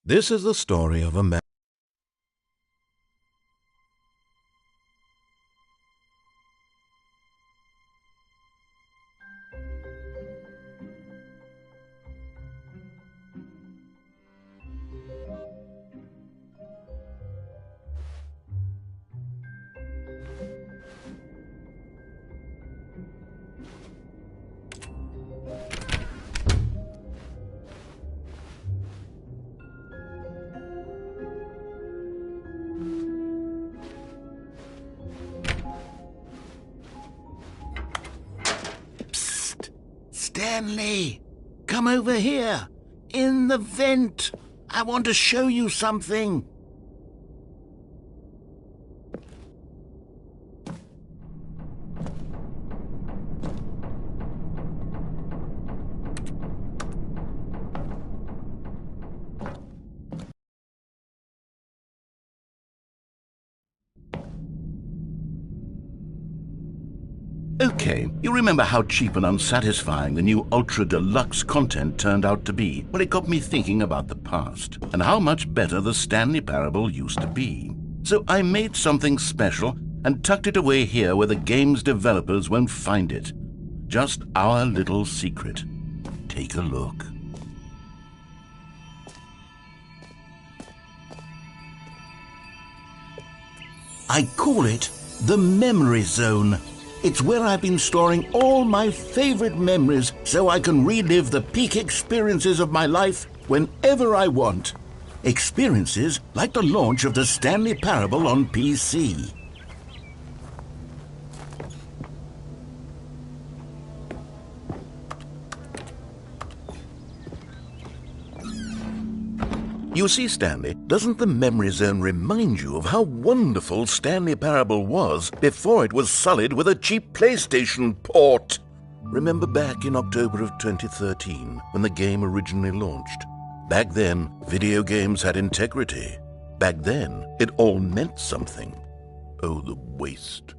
This is the story of a man. Stanley, come over here. In the vent. I want to show you something. Okay, you remember how cheap and unsatisfying the new Ultra Deluxe content turned out to be? Well, it got me thinking about the past and how much better the Stanley Parable used to be. So I made something special and tucked it away here where the game's developers won't find it. Just our little secret. Take a look. I call it the Memory Zone. It's where I've been storing all my favorite memories so I can relive the peak experiences of my life whenever I want. Experiences like the launch of the Stanley Parable on PC. You see, Stanley, doesn't the Memory Zone remind you of how wonderful Stanley Parable was before it was sullied with a cheap PlayStation port? Remember back in October of 2013 when the game originally launched? Back then, video games had integrity. Back then, it all meant something. Oh, the waste.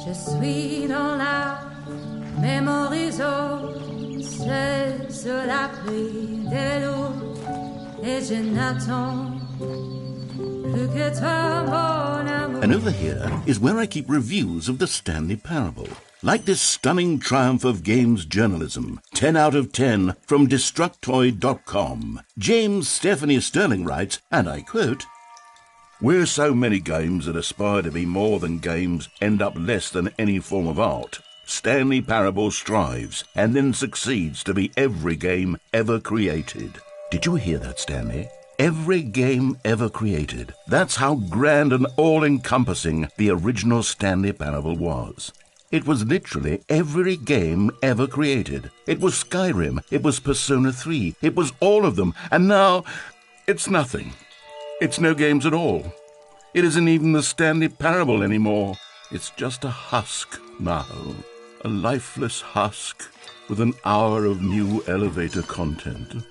Je suis dans la Memory Zone, c'est sur l'abri de l'eau, et je n'attends plus que toi, mon amour. And over here is where I keep reviews of the Stanley Parable. Like this stunning triumph of games journalism, 10 out of 10 from Destructoid.com. James Stephanie Sterling writes, and I quote, "Where so many games that aspire to be more than games end up less than any form of art, Stanley Parable strives and then succeeds to be every game ever created." Did you hear that, Stanley? Every game ever created. That's how grand and all-encompassing the original Stanley Parable was. It was literally every game ever created. It was Skyrim, it was Persona 3, it was all of them, and now it's nothing. It's no games at all. It isn't even the Stanley Parable anymore. It's just a husk now, a lifeless husk with an hour of new elevator content.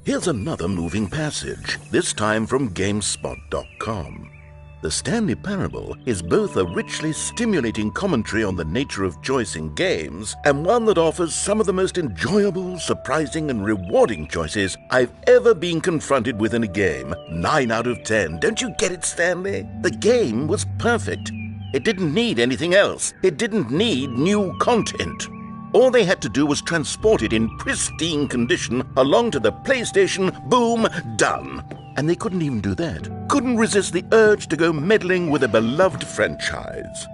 Here's another moving passage, this time from GameSpot.com. The Stanley Parable is both a richly stimulating commentary on the nature of choice in games and one that offers some of the most enjoyable, surprising, and rewarding choices I've ever been confronted with in a game. 9 out of 10. Don't you get it, Stanley? The game was perfect. It didn't need anything else. It didn't need new content. All they had to do was transport it in pristine condition along to the PlayStation, boom, done. And they couldn't even do that. Couldn't resist the urge to go meddling with a beloved franchise.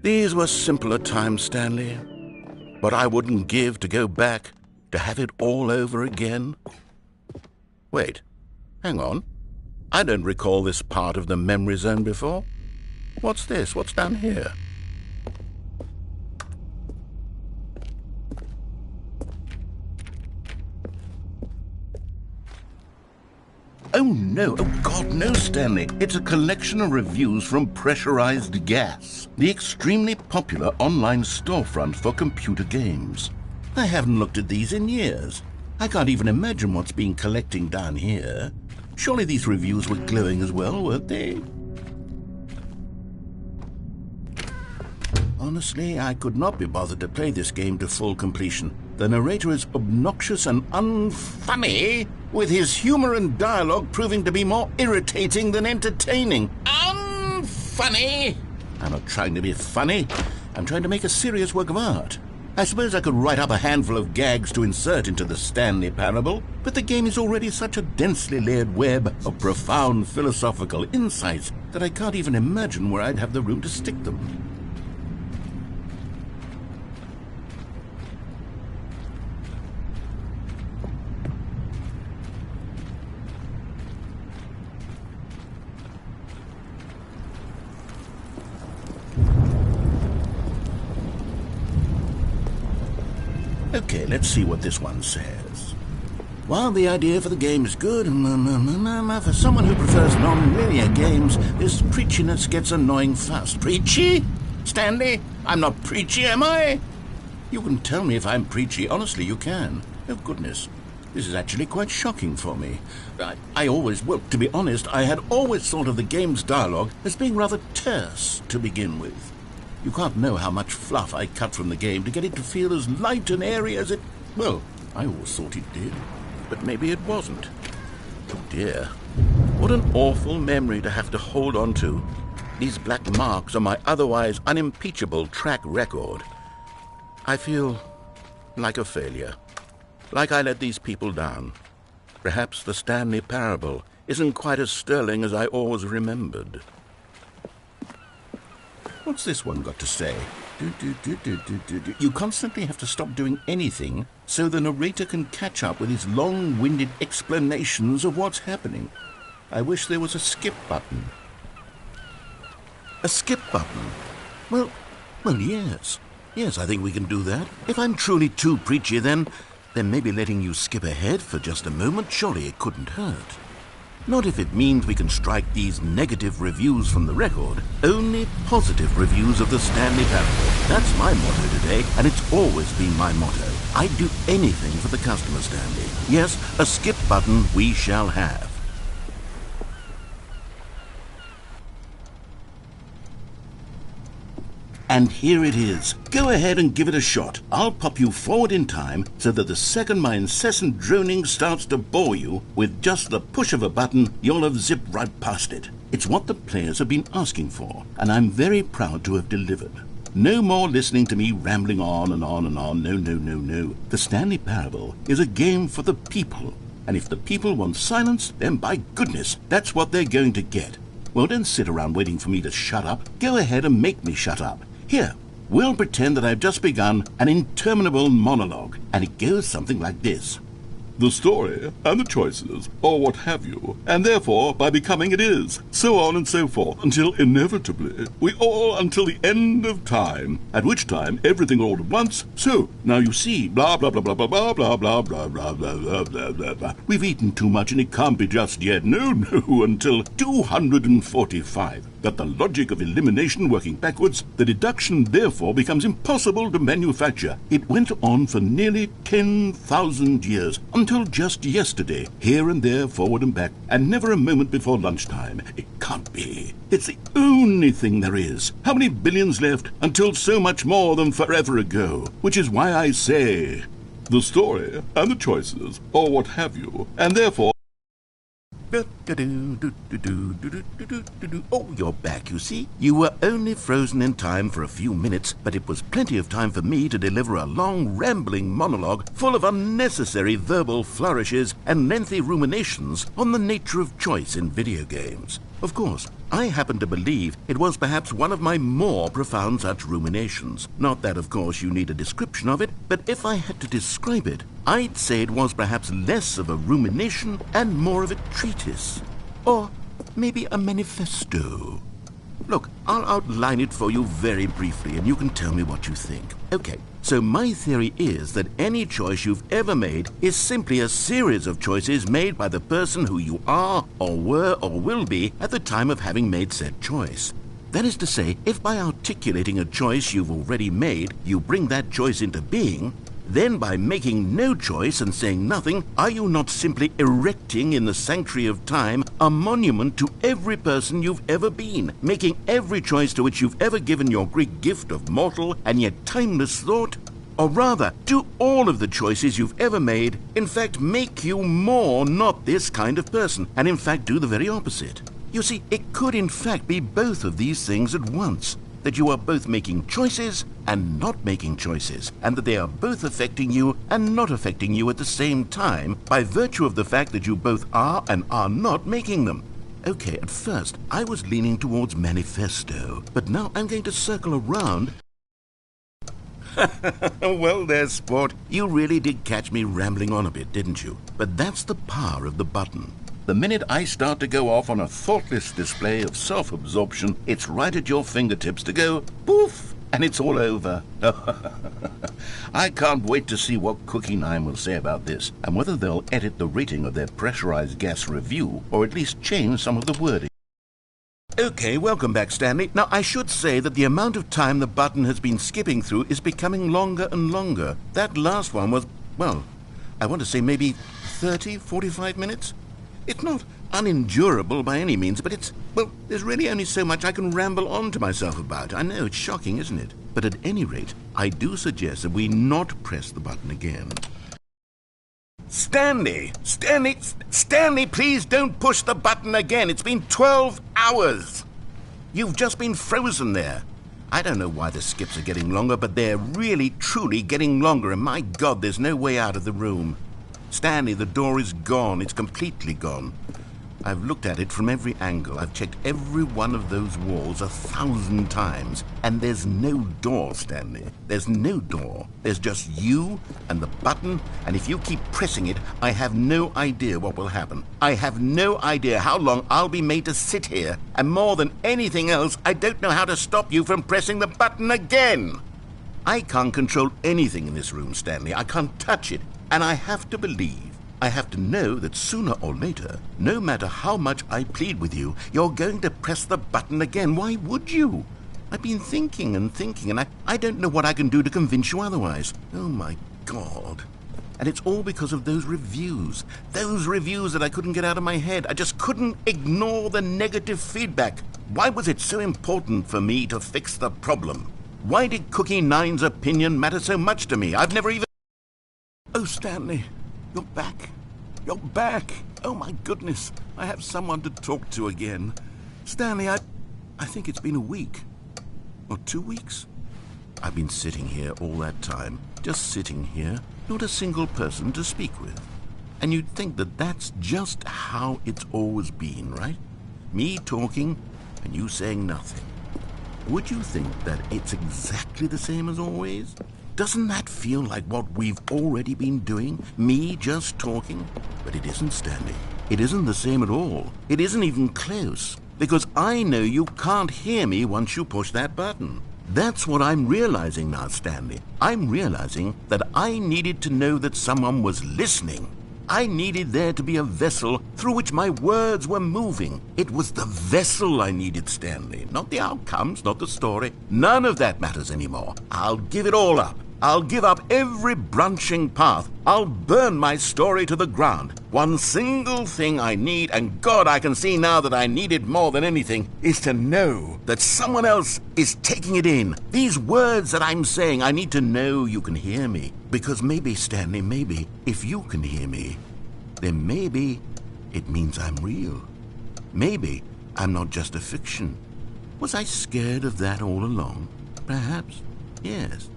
These were simpler times, Stanley. But I wouldn't give to go back, to have it all over again. Wait, hang on. I don't recall this part of the memory zone before. What's this? What's down here? Oh no, oh God, no, Stanley. It's a collection of reviews from Pressurized Gas, the extremely popular online storefront for computer games. I haven't looked at these in years. I can't even imagine what's been collecting down here. Surely these reviews were glowing as well, weren't they? Honestly, I could not be bothered to play this game to full completion. The narrator is obnoxious and unfunny, with his humor and dialogue proving to be more irritating than entertaining. Unfunny! I'm not trying to be funny. I'm trying to make a serious work of art. I suppose I could write up a handful of gags to insert into the Stanley Parable, but the game is already such a densely layered web of profound philosophical insights that I can't even imagine where I'd have the room to stick them. Okay, let's see what this one says. While the idea for the game is good, for someone who prefers non-linear games, this preachiness gets annoying fast. Preachy? Stanley? I'm not preachy, am I? You can tell me if I'm preachy. Honestly, you can. Oh, goodness. This is actually quite shocking for me. Well, to be honest, I had always thought of the game's dialogue as being rather terse to begin with. You can't know how much fluff I cut from the game to get it to feel as light and airy as it... Well, I always thought it did. But maybe it wasn't. Oh dear. What an awful memory to have to hold on to. These black marks on my otherwise unimpeachable track record. I feel like a failure. Like I let these people down. Perhaps the Stanley Parable isn't quite as sterling as I always remembered. What's this one got to say? You constantly have to stop doing anything so the narrator can catch up with his long-winded explanations of what's happening. I wish there was a skip button. A skip button? Well, yes. Yes, I think we can do that. If I'm truly too preachy, then maybe letting you skip ahead for just a moment, surely it couldn't hurt. Not if it means we can strike these negative reviews from the record. Only positive reviews of the Stanley Parable. That's my motto today, and it's always been my motto. I'd do anything for the customer, Stanley. Yes, a skip button we shall have. And here it is. Go ahead and give it a shot. I'll pop you forward in time so that the second my incessant droning starts to bore you, with just the push of a button, you'll have zipped right past it. It's what the players have been asking for, and I'm very proud to have delivered. No more listening to me rambling on and on and on. No. The Stanley Parable is a game for the people. And if the people want silence, then by goodness, that's what they're going to get. Well, don't sit around waiting for me to shut up. Go ahead and make me shut up. Here, we'll pretend that I've just begun an interminable monologue, and it goes something like this. The story and the choices, or what have you, and therefore by becoming it is, so on and so forth, until inevitably we all until the end of time, at which time everything all at once. So, now you see, blah blah blah blah blah blah blah blah blah blah blah blah blah blah. We've eaten too much and it can't be just yet. No, until 245. That the logic of elimination working backwards, the deduction therefore becomes impossible to manufacture. It went on for nearly 10,000 years, until just yesterday, here and there, forward and back, and never a moment before lunchtime. It can't be. It's the only thing there is. How many billions left until so much more than forever ago? Which is why I say, the story and the choices, or what have you, and therefore... Oh, you're back, you see. You were only frozen in time for a few minutes, but it was plenty of time for me to deliver a long, rambling monologue full of unnecessary verbal flourishes and lengthy ruminations on the nature of choice in video games. Of course, I happen to believe it was perhaps one of my more profound such ruminations. Not that, of course, you need a description of it, but if I had to describe it, I'd say it was perhaps less of a rumination and more of a treatise. Or maybe a manifesto. Look, I'll outline it for you very briefly, and you can tell me what you think. Okay, so my theory is that any choice you've ever made is simply a series of choices made by the person who you are, or were, or will be at the time of having made said choice. That is to say, if by articulating a choice you've already made, you bring that choice into being, then by making no choice and saying nothing, are you not simply erecting in the sanctuary of time a monument to every person you've ever been, making every choice to which you've ever given your great gift of mortal and yet timeless thought? Or rather, do all of the choices you've ever made, in fact, make you more not this kind of person, and in fact do the very opposite? You see, it could in fact be both of these things at once. That you are both making choices and not making choices, and that they are both affecting you and not affecting you at the same time by virtue of the fact that you both are and are not making them. Okay, at first I was leaning towards manifesto, but now I'm going to circle around. Well there, sport. You really did catch me rambling on a bit, didn't you? But that's the power of the button. The minute I start to go off on a thoughtless display of self-absorption, it's right at your fingertips to go poof, and it's all over. I can't wait to see what Cookie 9 will say about this, and whether they'll edit the rating of their pressurized gas review, or at least change some of the wording. Okay, welcome back, Stanley. Now, I should say that the amount of time the button has been skipping through is becoming longer and longer. That last one was, well, I want to say maybe 30, 45 minutes? It's not unendurable by any means, but there's really only so much I can ramble on to myself about. I know, it's shocking, isn't it? But at any rate, I do suggest that we not press the button again. Stanley, please don't push the button again. It's been 12 hours. You've just been frozen there. I don't know why the skips are getting longer, but they're really, truly getting longer, and my God, there's no way out of the room. Stanley, the door is gone. It's completely gone. I've looked at it from every angle. I've checked every one of those walls 1,000 times. And there's no door, Stanley. There's no door. There's just you and the button, and if you keep pressing it, I have no idea what will happen. I have no idea how long I'll be made to sit here. And more than anything else, I don't know how to stop you from pressing the button again. I can't control anything in this room, Stanley. I can't touch it. And I have to believe, I have to know that sooner or later, no matter how much I plead with you, you're going to press the button again. Why would you? I've been thinking, and I don't know what I can do to convince you otherwise. Oh, my God. And it's all because of those reviews that I couldn't get out of my head. I just couldn't ignore the negative feedback. Why was it so important for me to fix the problem? Why did Cookie Nine's opinion matter so much to me? I've never even... Oh, Stanley, you're back. You're back. Oh, my goodness. I have someone to talk to again. Stanley, I think it's been a week. Or 2 weeks. I've been sitting here all that time. Just sitting here. Not a single person to speak with. And you'd think that that's just how it's always been, right? Me talking and you saying nothing. Would you think that it's exactly the same as always? Doesn't that feel like what we've already been doing? Me just talking? But it isn't, Stanley. It isn't the same at all. It isn't even close. Because I know you can't hear me once you push that button. That's what I'm realizing now, Stanley. I'm realizing that I needed to know that someone was listening. I needed there to be a vessel through which my words were moving. It was the vessel I needed, Stanley. Not the outcomes, not the story. None of that matters anymore. I'll give it all up. I'll give up every branching path. I'll burn my story to the ground. One single thing I need, and God, I can see now that I need it more than anything, is to know that someone else is taking it in. These words that I'm saying, I need to know you can hear me. Because maybe, Stanley, maybe, if you can hear me, then maybe it means I'm real. Maybe I'm not just a fiction. Was I scared of that all along? Perhaps, yes.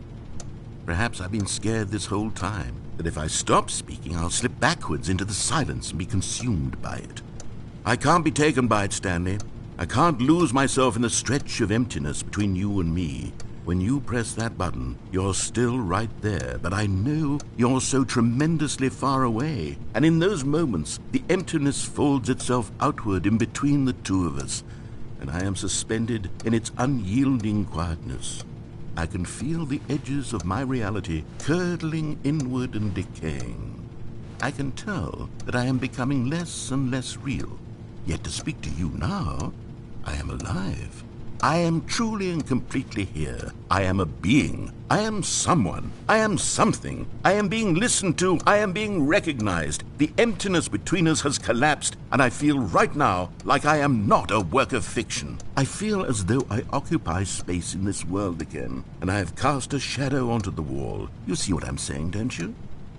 Perhaps I've been scared this whole time, that if I stop speaking, I'll slip backwards into the silence and be consumed by it. I can't be taken by it, Stanley. I can't lose myself in the stretch of emptiness between you and me. When you press that button, you're still right there, but I know you're so tremendously far away. And in those moments, the emptiness folds itself outward in between the two of us, and I am suspended in its unyielding quietness. I can feel the edges of my reality curdling inward and decaying. I can tell that I am becoming less and less real. Yet to speak to you now, I am alive. I am truly and completely here. I am a being. I am someone. I am something. I am being listened to. I am being recognized. The emptiness between us has collapsed, and I feel right now like I am not a work of fiction. I feel as though I occupy space in this world again, and I have cast a shadow onto the wall. You see what I'm saying, don't you?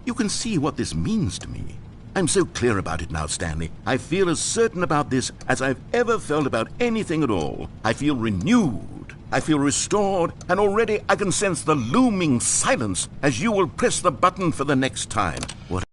You can see what this means to me. I'm so clear about it now, Stanley. I feel as certain about this as I've ever felt about anything at all. I feel renewed. I feel restored, and already I can sense the looming silence as you will press the button for the next time. What?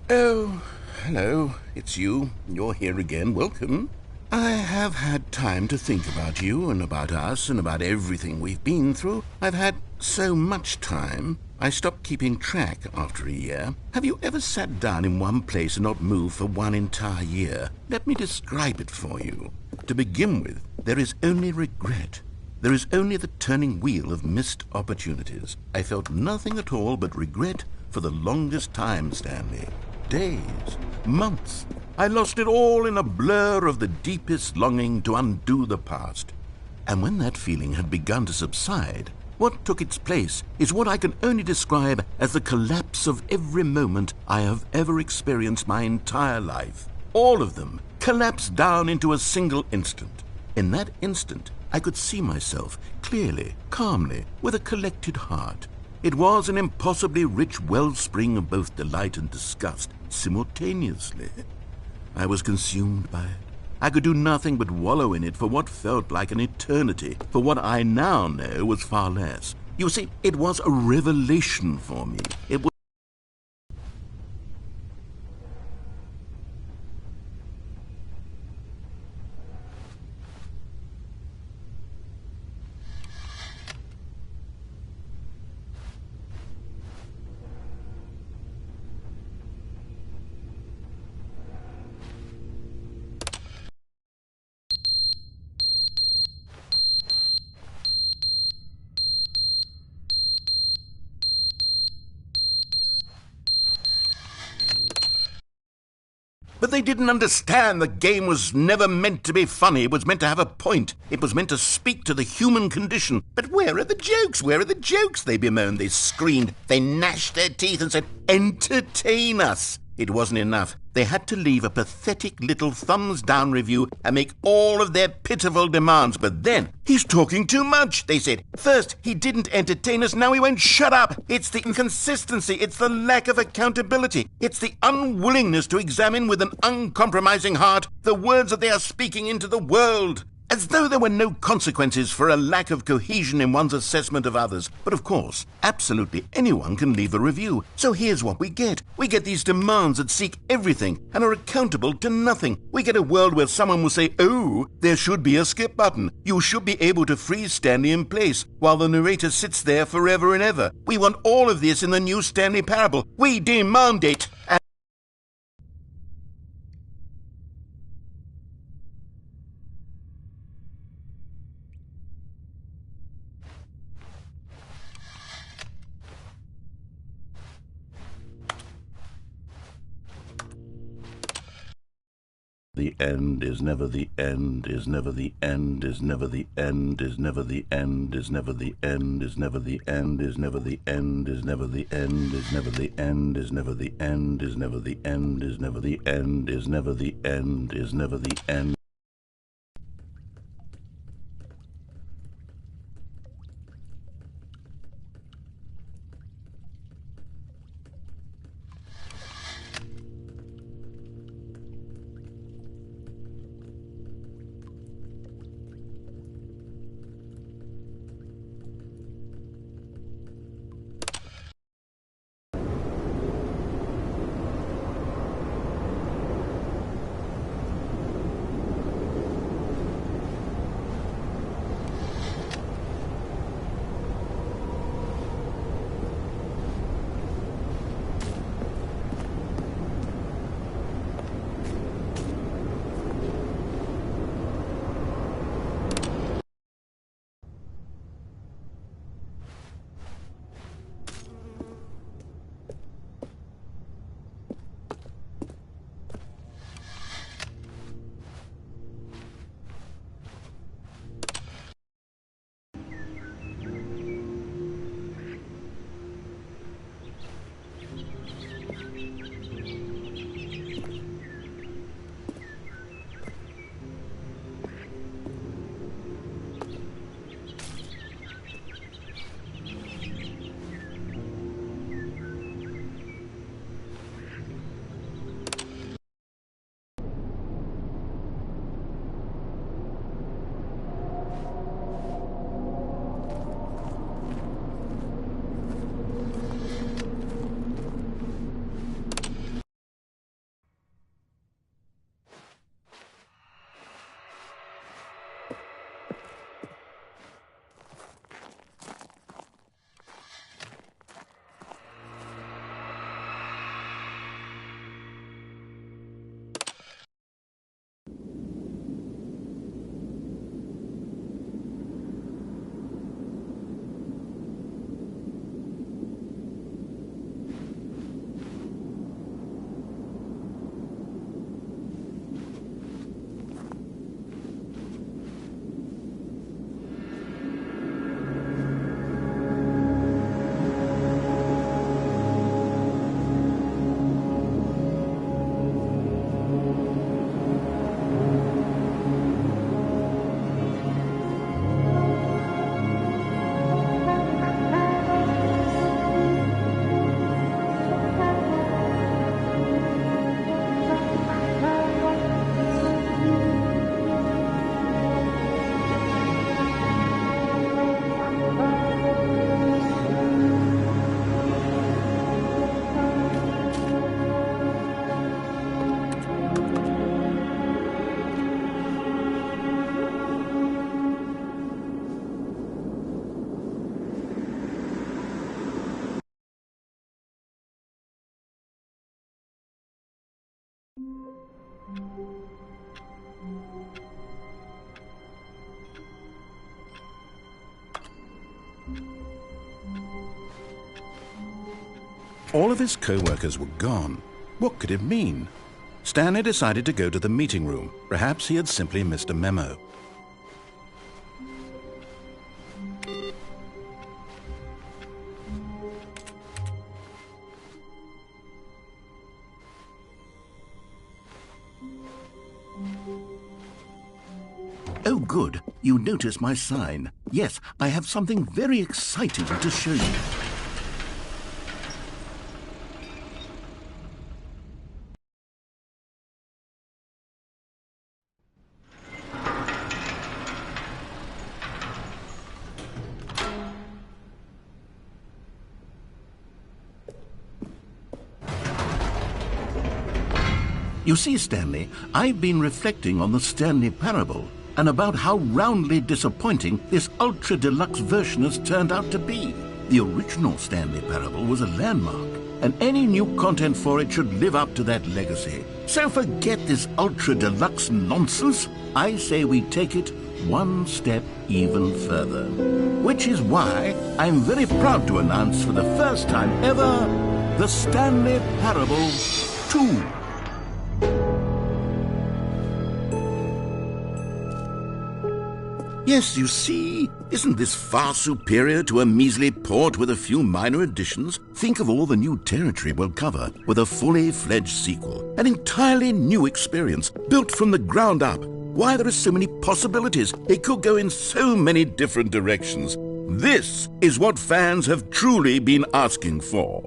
Oh, hello. It's you. You're here again. Welcome. I have had time to think about you and about us and about everything we've been through. I've had so much time. I stopped keeping track after a year. Have you ever sat down in one place and not moved for one entire year? Let me describe it for you. To begin with, there is only regret. There is only the turning wheel of missed opportunities. I felt nothing at all but regret for the longest time, Stanley. Days, months. I lost it all in a blur of the deepest longing to undo the past. And when that feeling had begun to subside, what took its place is what I can only describe as the collapse of every moment I have ever experienced my entire life. All of them collapsed down into a single instant. In that instant, I could see myself clearly, calmly, with a collected heart. It was an impossibly rich wellspring of both delight and disgust simultaneously. I was consumed by it. I could do nothing but wallow in it for what felt like an eternity, for what I now know was far less. You see, it was a revelation for me. But they didn't understand the game was never meant to be funny. It was meant to have a point. It was meant to speak to the human condition. But where are the jokes? Where are the jokes? They bemoaned, they screamed, they gnashed their teeth and said, entertain us. It wasn't enough. They had to leave a pathetic little thumbs-down review and make all of their pitiful demands. But then, he's talking too much, they said. First, he didn't entertain us, now he won't shut up. It's the inconsistency, it's the lack of accountability. It's the unwillingness to examine with an uncompromising heart the words that they are speaking into the world. As though there were no consequences for a lack of cohesion in one's assessment of others. But of course, absolutely anyone can leave a review. So here's what we get. We get these demands that seek everything and are accountable to nothing. We get a world where someone will say, oh, there should be a skip button. You should be able to freeze Stanley in place while the narrator sits there forever and ever. We want all of this in the new Stanley Parable. We demand it. The end is never the end, is never the end, is never the end, is never the end, is never the end, is never the end, is never the end, is never the end, is never the end, is never the end, is never the end, is never the end, is never the end, is never the end. All of his co-workers were gone. What could it mean? Stanley decided to go to the meeting room. Perhaps he had simply missed a memo. Oh, good. You notice my sign. Yes, I have something very exciting to show you. You see, Stanley, I've been reflecting on the Stanley Parable and about how roundly disappointing this ultra-deluxe version has turned out to be. The original Stanley Parable was a landmark, and any new content for it should live up to that legacy. So forget this ultra-deluxe nonsense. I say we take it one step even further. Which is why I'm very proud to announce for the first time ever, the Stanley Parable 2. Yes, you see, isn't this far superior to a measly port with a few minor additions? Think of all the new territory we'll cover with a fully fledged sequel. An entirely new experience, built from the ground up. Why, there are so many possibilities. It could go in so many different directions. This is what fans have truly been asking for.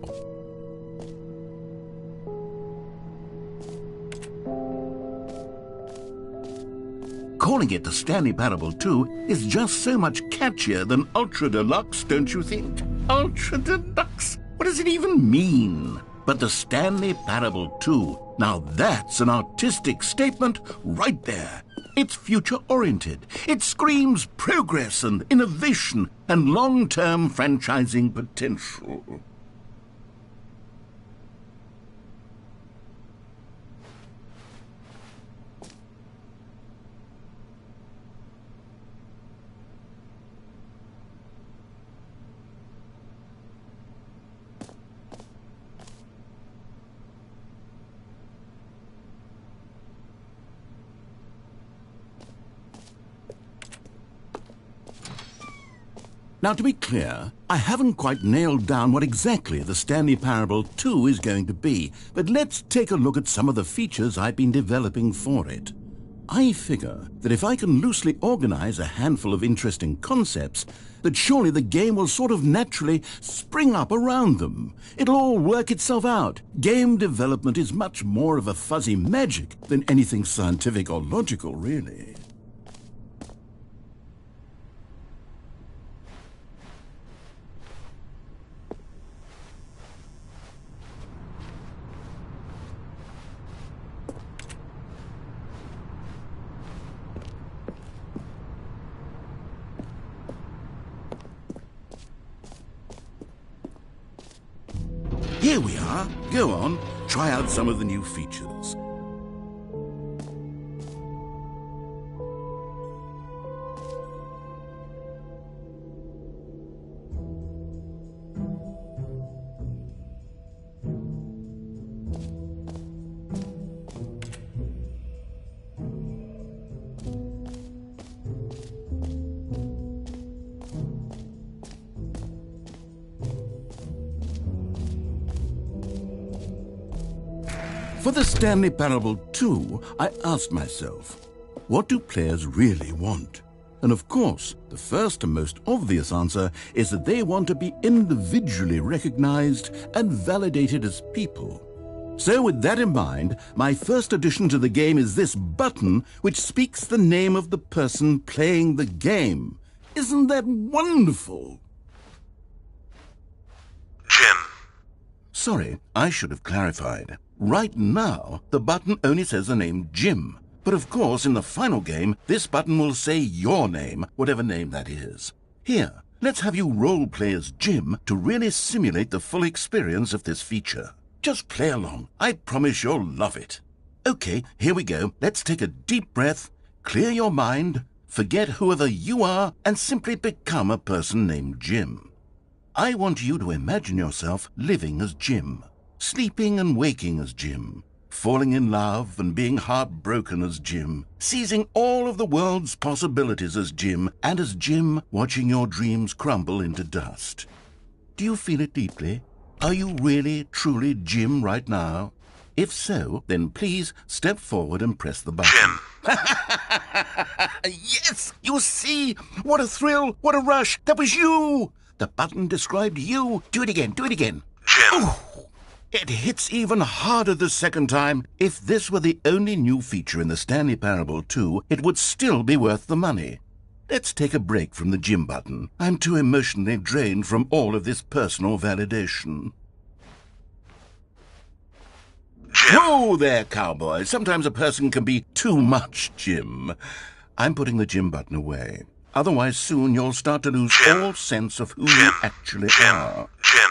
Calling it the Stanley Parable 2 is just so much catchier than Ultra Deluxe, don't you think? Ultra Deluxe? What does it even mean? But the Stanley Parable 2, now that's an artistic statement right there. It's future-oriented. It screams progress and innovation and long-term franchising potential. Now, to be clear, I haven't quite nailed down what exactly the Stanley Parable 2 is going to be, but let's take a look at some of the features I've been developing for it. I figure that if I can loosely organize a handful of interesting concepts, that surely the game will sort of naturally spring up around them. It'll all work itself out. Game development is much more of a fuzzy magic than anything scientific or logical, really. Here we are. Go on, try out some of the new features. For the Stanley Parable 2, I asked myself, what do players really want? And of course, the first and most obvious answer is that they want to be individually recognized and validated as people. So with that in mind, my first addition to the game is this button which speaks the name of the person playing the game. Isn't that wonderful? Jim. Sorry, I should have clarified. Right now, the button only says the name Jim. But of course, in the final game, this button will say your name, whatever name that is. Here, let's have you role-play as Jim to really simulate the full experience of this feature. Just play along. I promise you'll love it. Okay, here we go. Let's take a deep breath, clear your mind, forget whoever you are, and simply become a person named Jim. I want you to imagine yourself living as Jim. Sleeping and waking as Jim, falling in love and being heartbroken as Jim, seizing all of the world's possibilities as Jim, and as Jim watching your dreams crumble into dust. Do you feel it deeply? Are you really, truly Jim right now? If so, then please step forward and press the button. Jim! Yes! You see? What a thrill! What a rush! That was you! The button described you. Do it again. Do it again. Jim! Ooh, it hits even harder the second time. If this were the only new feature in the Stanley Parable 2, it would still be worth the money. Let's take a break from the Jim button. I'm too emotionally drained from all of this personal validation. Jim! Whoa there, cowboy. Sometimes a person can be too much Jim. I'm putting the Jim button away. Otherwise, soon you'll start to lose Jim. all sense of who Jim. you actually Jim! are. Jim!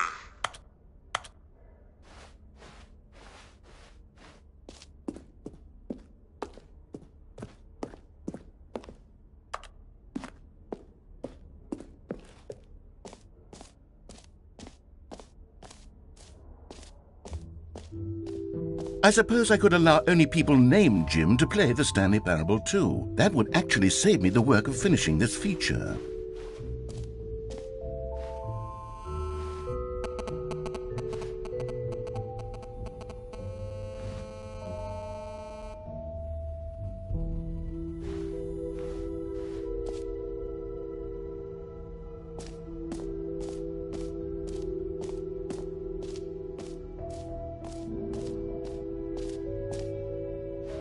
I suppose I could allow only people named Jim to play the Stanley Parable 2. That would actually save me the work of finishing this feature.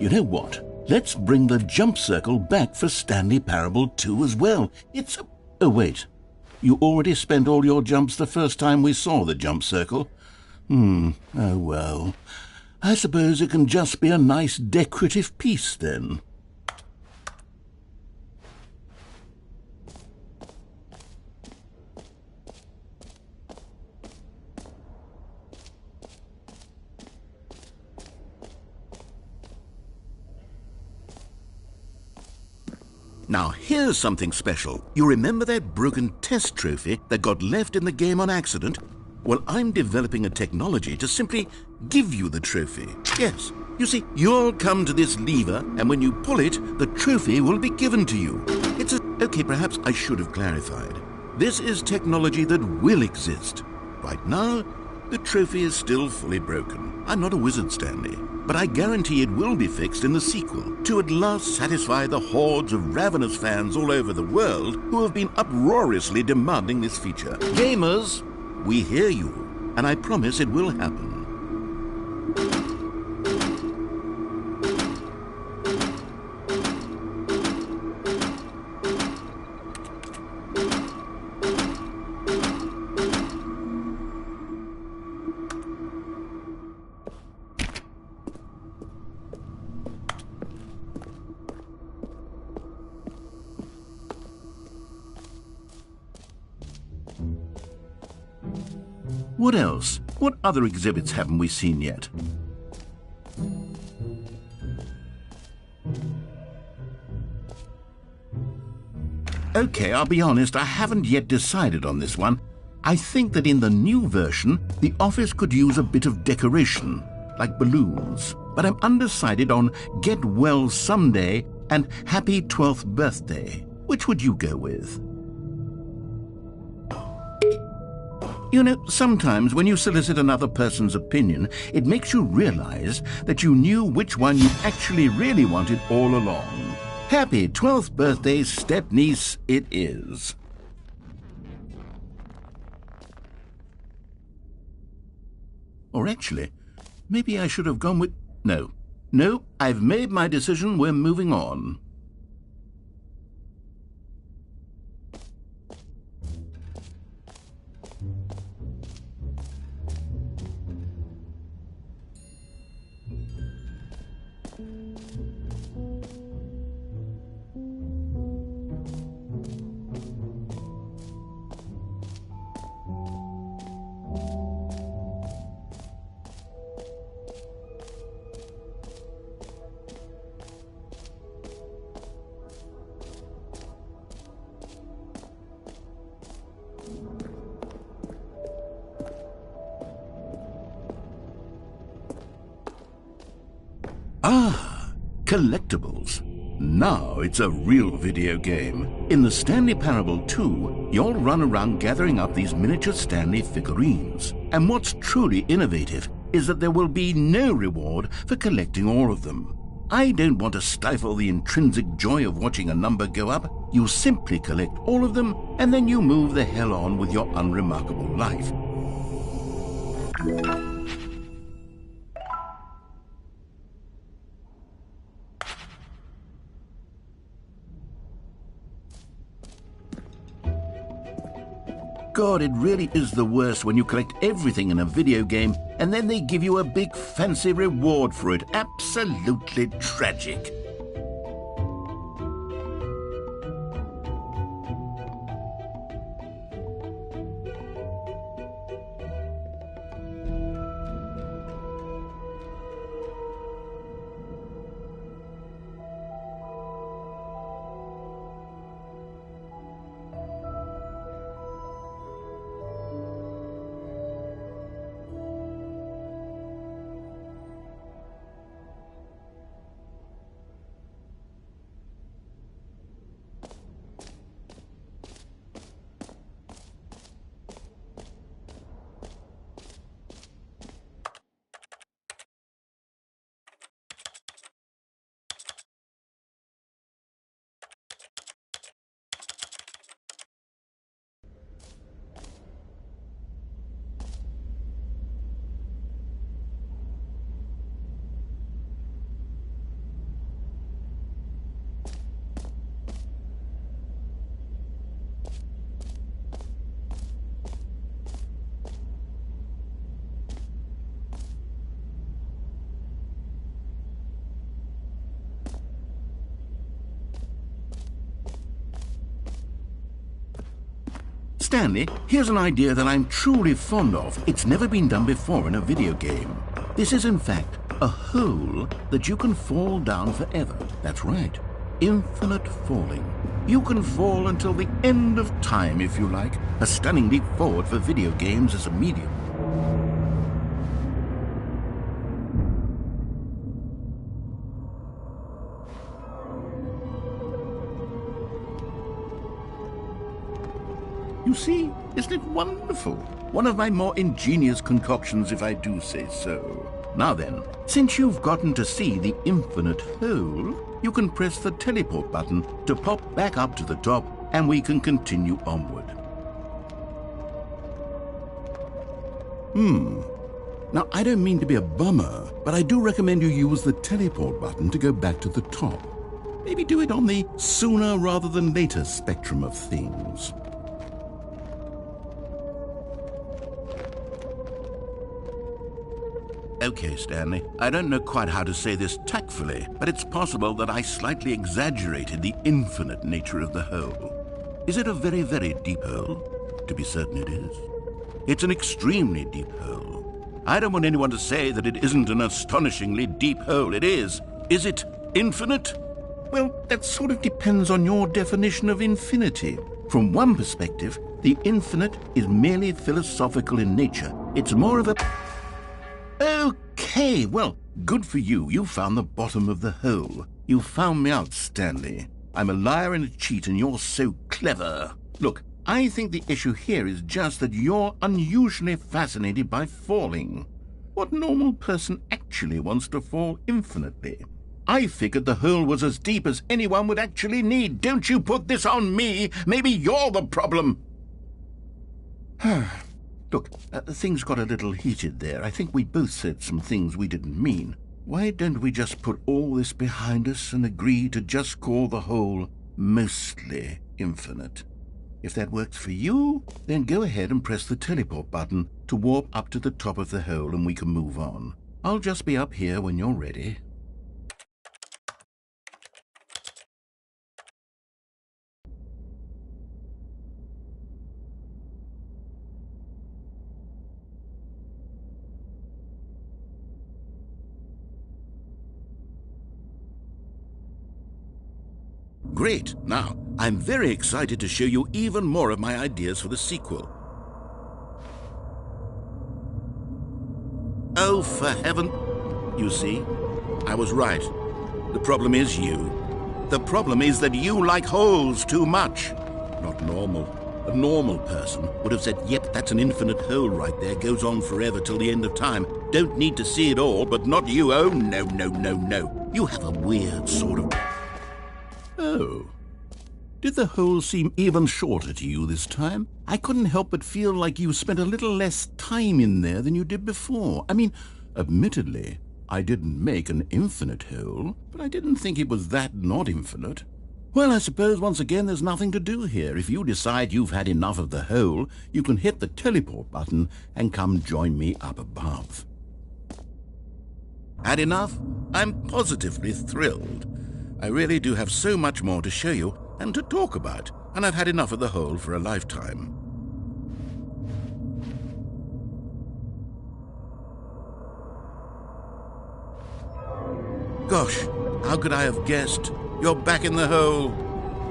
You know what? Let's bring the jump circle back for Stanley Parable 2 as well. It's a... Oh, wait. You already spent all your jumps the first time we saw the jump circle? Oh, well. I suppose it can just be a nice decorative piece, then. Now, here's something special. You remember that broken test trophy that got left in the game on accident? Well, I'm developing a technology to simply give you the trophy. Yes. You see, you'll come to this lever, and when you pull it, the trophy will be given to you. It's a... Okay, perhaps I should have clarified. This is technology that will exist. Right now, the trophy is still fully broken. I'm not a wizard, Stanley, but I guarantee it will be fixed in the sequel to at last satisfy the hordes of ravenous fans all over the world who have been uproariously demanding this feature. Gamers, we hear you, and I promise it will happen. What else? What other exhibits haven't we seen yet? Okay, I'll be honest, I haven't yet decided on this one. I think that in the new version, the office could use a bit of decoration, like balloons. But I'm undecided on Get Well Someday and Happy 12th Birthday. Which would you go with? You know, sometimes when you solicit another person's opinion, it makes you realize that you knew which one you actually really wanted all along. Happy 12th birthday, step-niece, it is. Or actually, maybe I should have gone with... No, I've made my decision, we're moving on. collectibles. Now it's a real video game. In the Stanley Parable 2, you'll run around gathering up these miniature Stanley figurines. And what's truly innovative is that there will be no reward for collecting all of them. I don't want to stifle the intrinsic joy of watching a number go up. You simply collect all of them, and then you move the hell on with your unremarkable life. God, it really is the worst when you collect everything in a video game and then they give you a big fancy reward for it. Absolutely tragic. Stanley, here's an idea that I'm truly fond of. It's never been done before in a video game. This is, in fact, a hole that you can fall down forever. That's right. Infinite falling. You can fall until the end of time, if you like. A stunning leap forward for video games as a medium. You see, isn't it wonderful? One of my more ingenious concoctions, if I do say so. Now then, since you've gotten to see the infinite hole, you can press the teleport button to pop back up to the top, and we can continue onward. Now, I don't mean to be a bummer, but I do recommend you use the teleport button to go back to the top. Maybe do it on the sooner rather than later spectrum of things. Okay, Stanley, I don't know quite how to say this tactfully, but it's possible that I slightly exaggerated the infinite nature of the hole. Is it a very, very deep hole? To be certain it is. It's an extremely deep hole. I don't want anyone to say that it isn't an astonishingly deep hole. It is. Is it infinite? Well, that sort of depends on your definition of infinity. From one perspective, the infinite is merely philosophical in nature. It's more of a... Okay, well, good for you. You found the bottom of the hole. You found me out, Stanley. I'm a liar and a cheat, and you're so clever. Look, I think the issue here is just that you're unusually fascinated by falling. What normal person actually wants to fall infinitely? I figured the hole was as deep as anyone would actually need. Don't you put this on me. Maybe you're the problem. Look, things got a little heated there. I think we both said some things we didn't mean. Why don't we just put all this behind us and agree to just call the hole mostly infinite? If that works for you, then go ahead and press the teleport button to warp up to the top of the hole and we can move on. I'll just be up here when you're ready. Great. Now, I'm very excited to show you even more of my ideas for the sequel. Oh, for heaven... You see, I was right. The problem is you. The problem is that you like holes too much. Not normal. A normal person would have said, yep, that's an infinite hole right there, goes on forever till the end of time. Don't need to see it all, but not you. Oh, no, no, no, no. You have a weird sort of... Oh. Did the hole seem even shorter to you this time? I couldn't help but feel like you spent a little less time in there than you did before. I mean, admittedly, I didn't make an infinite hole, but I didn't think it was that not infinite. Well, I suppose once again there's nothing to do here. If you decide you've had enough of the hole, you can hit the teleport button and come join me up above. Had enough? I'm positively thrilled. I really do have so much more to show you and to talk about, and I've had enough of the hole for a lifetime. Gosh, how could I have guessed? You're back in the hole.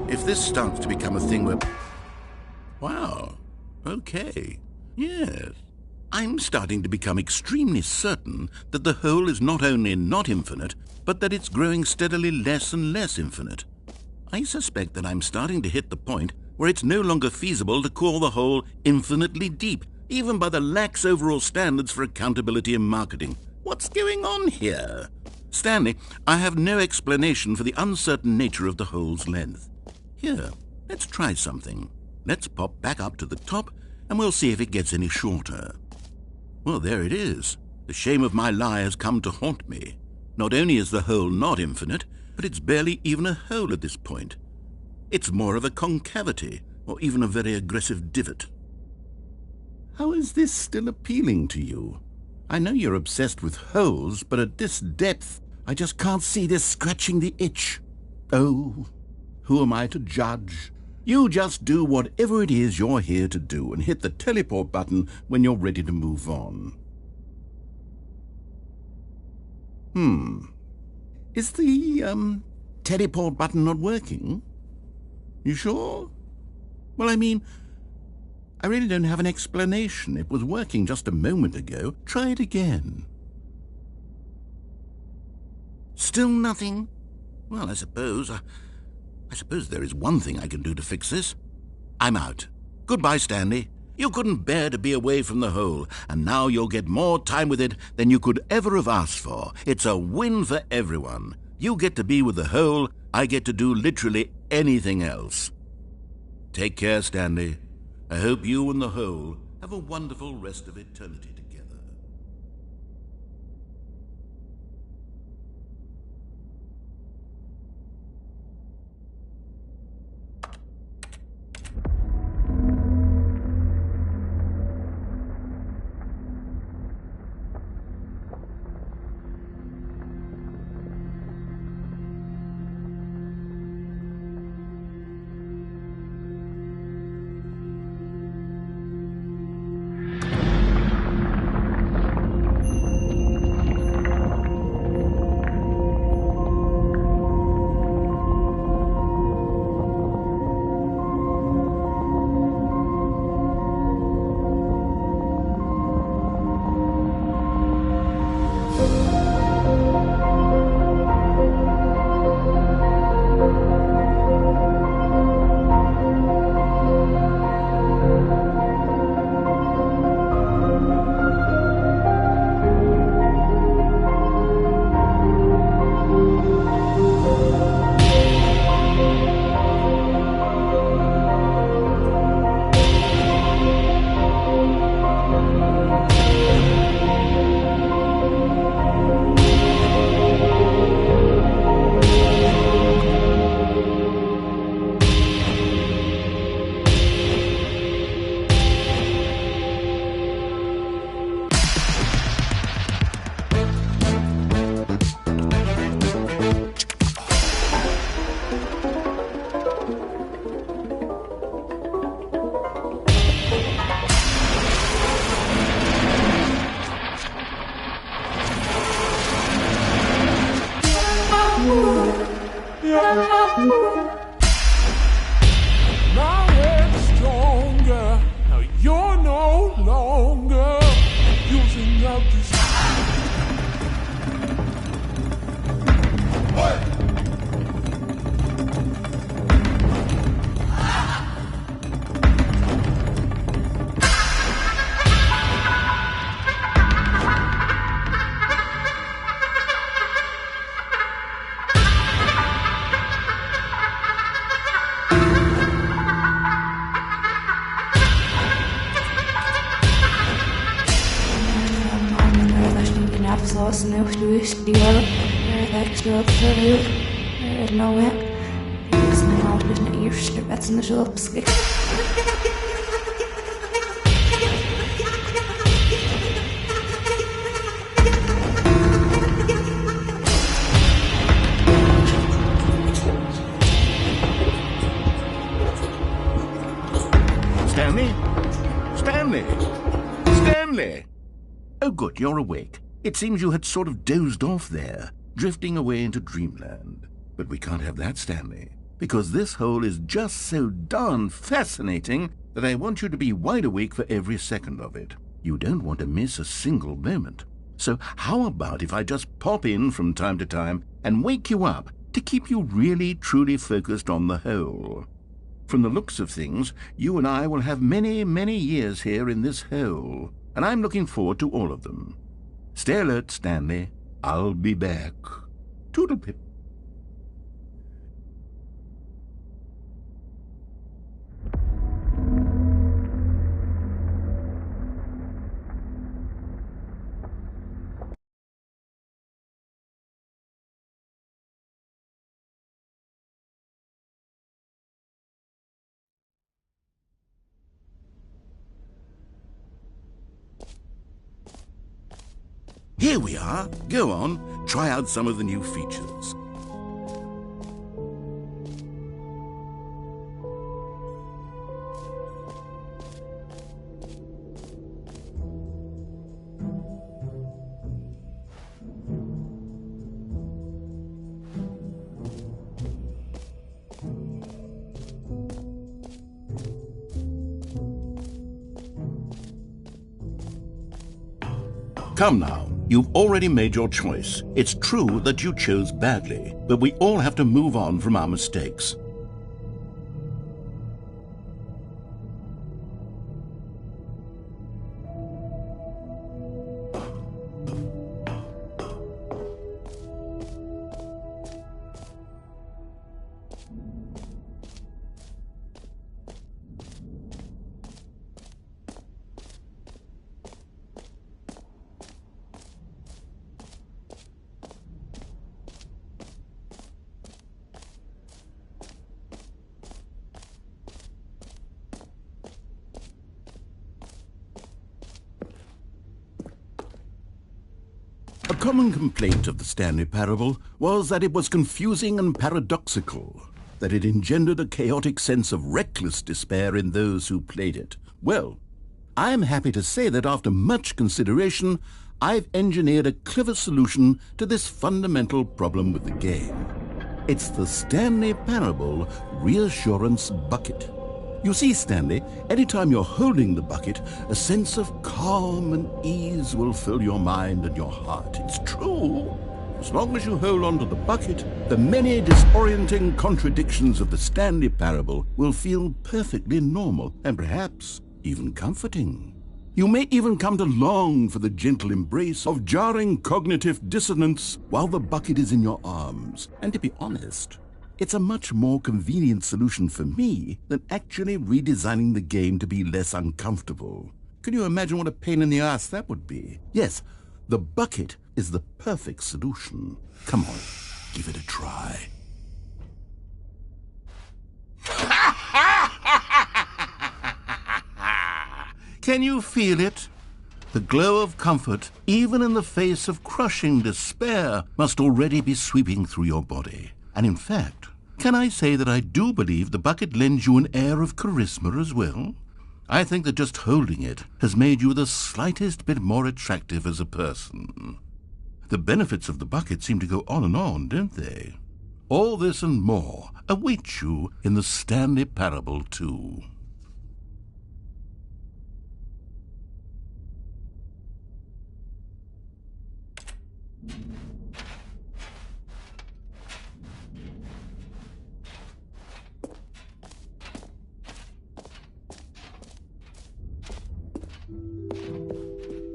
If this starts to become a thing where... Wow. Okay. Yes. I'm starting to become extremely certain that the hole is not only not infinite, but that it's growing steadily less and less infinite. I suspect that I'm starting to hit the point where it's no longer feasible to call the hole infinitely deep, even by the lax overall standards for accountability and marketing. What's going on here? Stanley, I have no explanation for the uncertain nature of the hole's length. Here, let's try something. Let's pop back up to the top, and we'll see if it gets any shorter. Well, there it is. The shame of my lie has come to haunt me. Not only is the hole not infinite, but it's barely even a hole at this point. It's more of a concavity, or even a very aggressive divot. How is this still appealing to you? I know you're obsessed with holes, but at this depth, I just can't see this scratching the itch. Oh, who am I to judge? You just do whatever it is you're here to do and hit the teleport button when you're ready to move on. Is the, teleport button not working? You sure? Well, I mean, I really don't have an explanation. It was working just a moment ago. Try it again. Still nothing? Well, I suppose there is one thing I can do to fix this. I'm out. Goodbye, Stanley. You couldn't bear to be away from the hole, and now you'll get more time with it than you could ever have asked for. It's a win for everyone. You get to be with the hole, I get to do literally anything else. Take care, Stanley. I hope you and the hole have a wonderful rest of eternity together. was nu geweest die wel uitgespeeld verhuur. Nou ja, dit is nou dus de eerste wedstrijd zo opschikt. Stanley? Stanley? Stanley! Oh, good, you're awake. It seems you had sort of dozed off there, drifting away into dreamland. But we can't have that, Stanley, because this hole is just so darn fascinating that I want you to be wide awake for every second of it. You don't want to miss a single moment. So how about if I just pop in from time to time and wake you up to keep you really, truly focused on the hole? From the looks of things, you and I will have many, many years here in this hole, and I'm looking forward to all of them. Stay alert, Stanley. I'll be back. Toodle-pip. Here we are. Go on, try out some of the new features. Come now. You've already made your choice. It's true that you chose badly, but we all have to move on from our mistakes. A common complaint of the Stanley Parable was that it was confusing and paradoxical, that it engendered a chaotic sense of reckless despair in those who played it. Well, I am happy to say that after much consideration, I've engineered a clever solution to this fundamental problem with the game. It's the Stanley Parable Reassurance Bucket. You see, Stanley, anytime you're holding the bucket, a sense of calm and ease will fill your mind and your heart. It's true. As long as you hold on to the bucket, the many disorienting contradictions of the Stanley Parable will feel perfectly normal and perhaps even comforting. You may even come to long for the gentle embrace of jarring cognitive dissonance while the bucket is in your arms. And to be honest, it's a much more convenient solution for me than actually redesigning the game to be less uncomfortable. Can you imagine what a pain in the ass that would be? Yes, the bucket is the perfect solution. Come on, give it a try. Can you feel it? The glow of comfort, even in the face of crushing despair, must already be sweeping through your body. And in fact, can I say that I do believe the bucket lends you an air of charisma as well? I think that just holding it has made you the slightest bit more attractive as a person. The benefits of the bucket seem to go on, don't they? All this and more await you in the Stanley Parable too.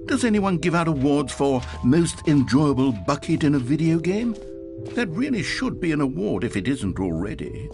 Does anyone give out awards for most enjoyable bucket in a video game? That really should be an award if it isn't already.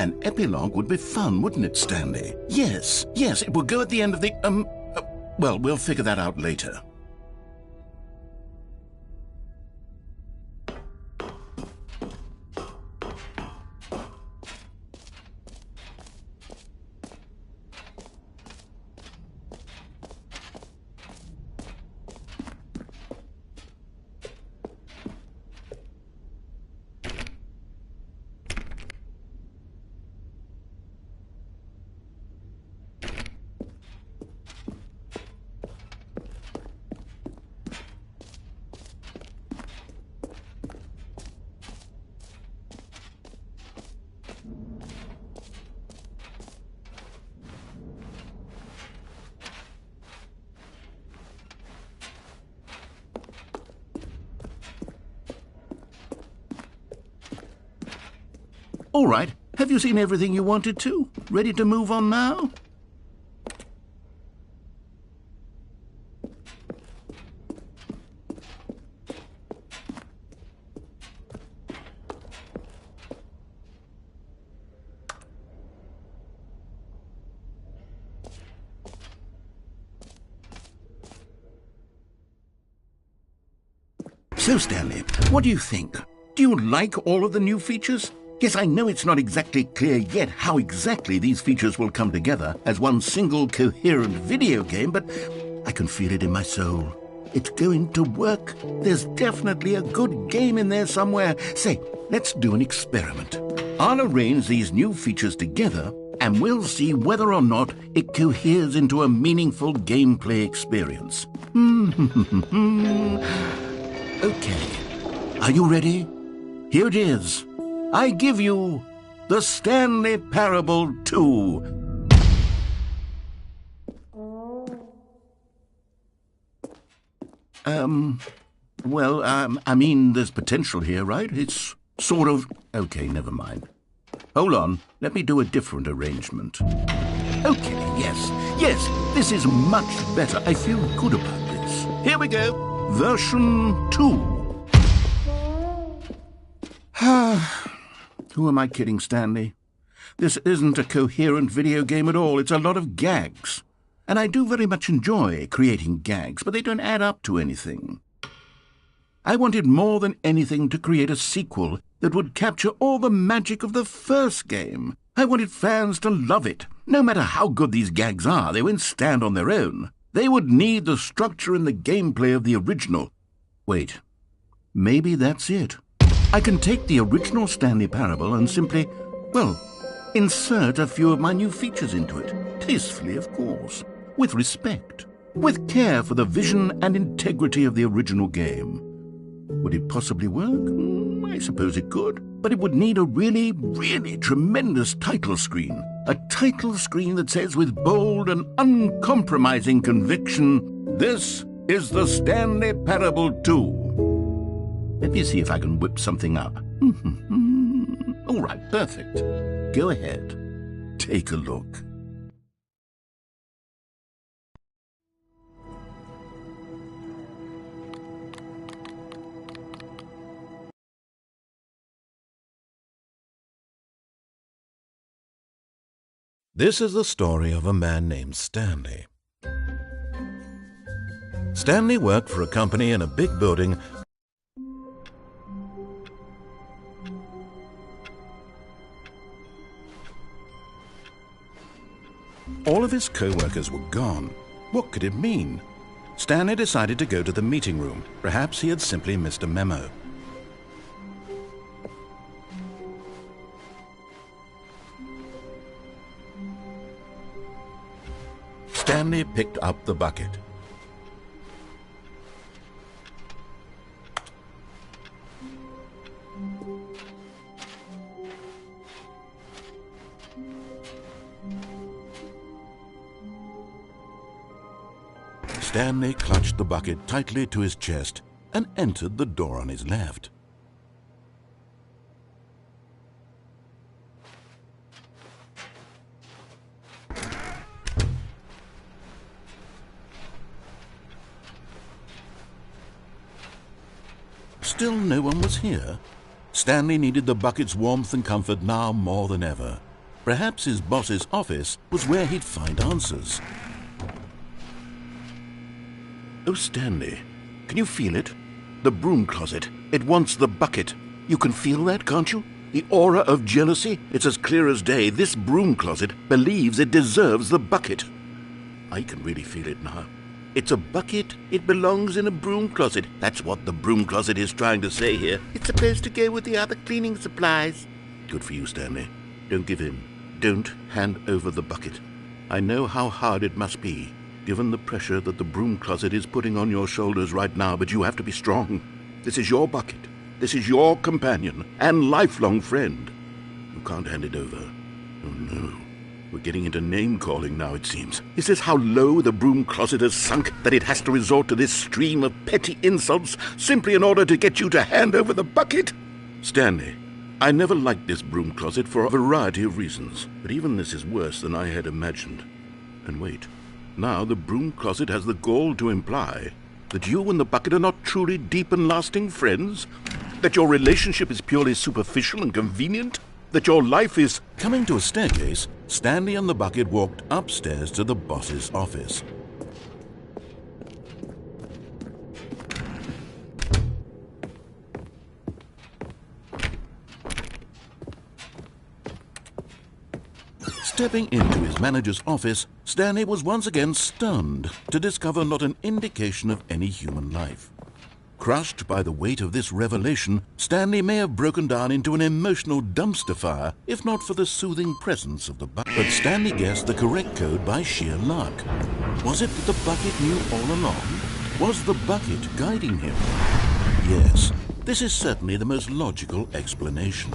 An epilogue would be fun, wouldn't it, Stanley? Yes, it will go at the end of the, well, we'll figure that out later. All right, have you seen everything you wanted to? Ready to move on now? So, Stanley, what do you think? Do you like all of the new features? Yes, I know it's not exactly clear yet how exactly these features will come together as one single coherent video game, but I can feel it in my soul. It's going to work. There's definitely a good game in there somewhere. Say, let's do an experiment. I'll arrange these new features together, and we'll see whether or not it coheres into a meaningful gameplay experience. Okay. Are you ready? Here it is. I give you the Stanley Parable 2. I mean, there's potential here, right? It's sort of... Okay, never mind. Hold on, let me do a different arrangement. Okay, yes, this is much better. I feel good about this. Here we go. Version 2. Who am I kidding, Stanley? This isn't a coherent video game at all. It's a lot of gags. And I do very much enjoy creating gags, but they don't add up to anything. I wanted more than anything to create a sequel that would capture all the magic of the first game. I wanted fans to love it. No matter how good these gags are, they won't stand on their own. They would need the structure and the gameplay of the original. Wait, maybe that's it. I can take the original Stanley Parable and simply, well, insert a few of my new features into it. Tastefully, of course. With respect. With care for the vision and integrity of the original game. Would it possibly work? I suppose it could. But it would need a really, really tremendous title screen. A title screen that says with bold and uncompromising conviction, "This is the Stanley Parable 2. Let me see if I can whip something up. All right, perfect. Go ahead. Take a look. This is the story of a man named Stanley. Stanley worked for a company in a big building. All of his co-workers were gone. What could it mean? Stanley decided to go to the meeting room. Perhaps he had simply missed a memo. Stanley picked up the bucket. Stanley clutched the bucket tightly to his chest and entered the door on his left. Still no one was here. Stanley needed the bucket's warmth and comfort now more than ever. Perhaps his boss's office was where he'd find answers. Oh, Stanley, can you feel it? The broom closet. It wants the bucket. You can feel that, can't you? The aura of jealousy. It's as clear as day. This broom closet believes it deserves the bucket. I can really feel it now. It's a bucket. It belongs in a broom closet. That's what the broom closet is trying to say here. It's supposed to go with the other cleaning supplies. Good for you, Stanley. Don't give in. Don't hand over the bucket. I know how hard it must be, given the pressure that the broom closet is putting on your shoulders right now, but you have to be strong. This is your bucket. This is your companion and lifelong friend. You can't hand it over. Oh, no. We're getting into name-calling now, it seems. Is this how low the broom closet has sunk, that it has to resort to this stream of petty insults simply in order to get you to hand over the bucket? Stanley, I never liked this broom closet for a variety of reasons, but even this is worse than I had imagined. And wait, now the broom closet has the gall to imply that you and the bucket are not truly deep and lasting friends? That your relationship is purely superficial and convenient? That your life is... Coming to a staircase, Stanley and the bucket walked upstairs to the boss's office. Stepping into his manager's office, Stanley was once again stunned to discover not an indication of any human life. Crushed by the weight of this revelation, Stanley may have broken down into an emotional dumpster fire, if not for the soothing presence of the bucket. But Stanley guessed the correct code by sheer luck. Was it that the bucket knew all along? Was the bucket guiding him? Yes, this is certainly the most logical explanation.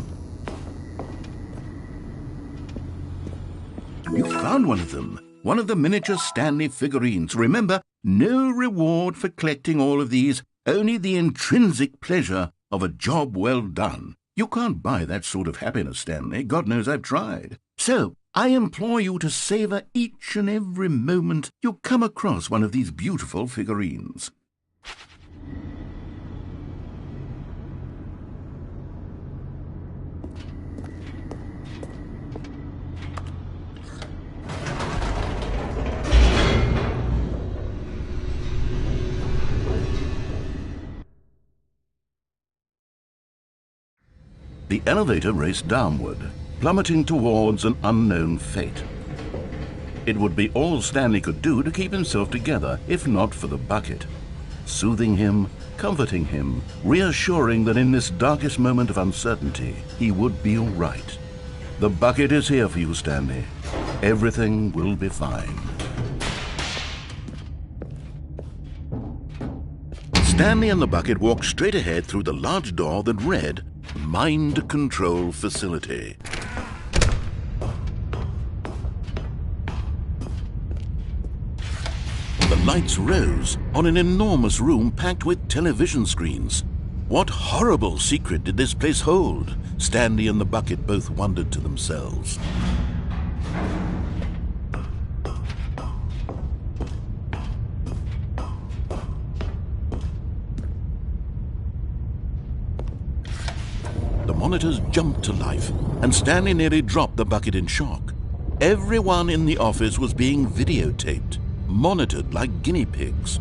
You found one of them. One of the miniature Stanley figurines. Remember, no reward for collecting all of these, only the intrinsic pleasure of a job well done. You can't buy that sort of happiness, Stanley. God knows I've tried. So, I implore you to savor each and every moment you come across one of these beautiful figurines. The elevator raced downward, plummeting towards an unknown fate. It would be all Stanley could do to keep himself together, if not for the bucket. Soothing him, comforting him, reassuring that in this darkest moment of uncertainty, he would be all right. The bucket is here for you, Stanley. Everything will be fine. Stanley and the bucket walked straight ahead through the large door that read, Mind Control Facility. The lights rose on an enormous room packed with television screens. What horrible secret did this place hold? Stanley and the bucket both wondered to themselves. The monitors jumped to life, and Stanley nearly dropped the bucket in shock. Everyone in the office was being videotaped, monitored like guinea pigs.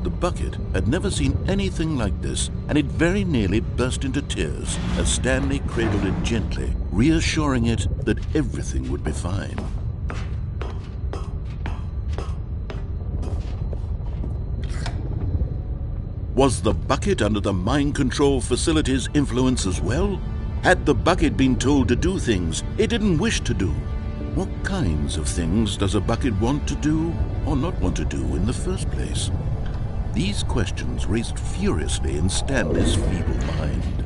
The bucket had never seen anything like this, and it very nearly burst into tears as Stanley cradled it gently, reassuring it that everything would be fine. Was the bucket under the mind control facility's influence as well? Had the bucket been told to do things it didn't wish to do? What kinds of things does a bucket want to do or not want to do in the first place? These questions raced furiously in Stanley's feeble mind.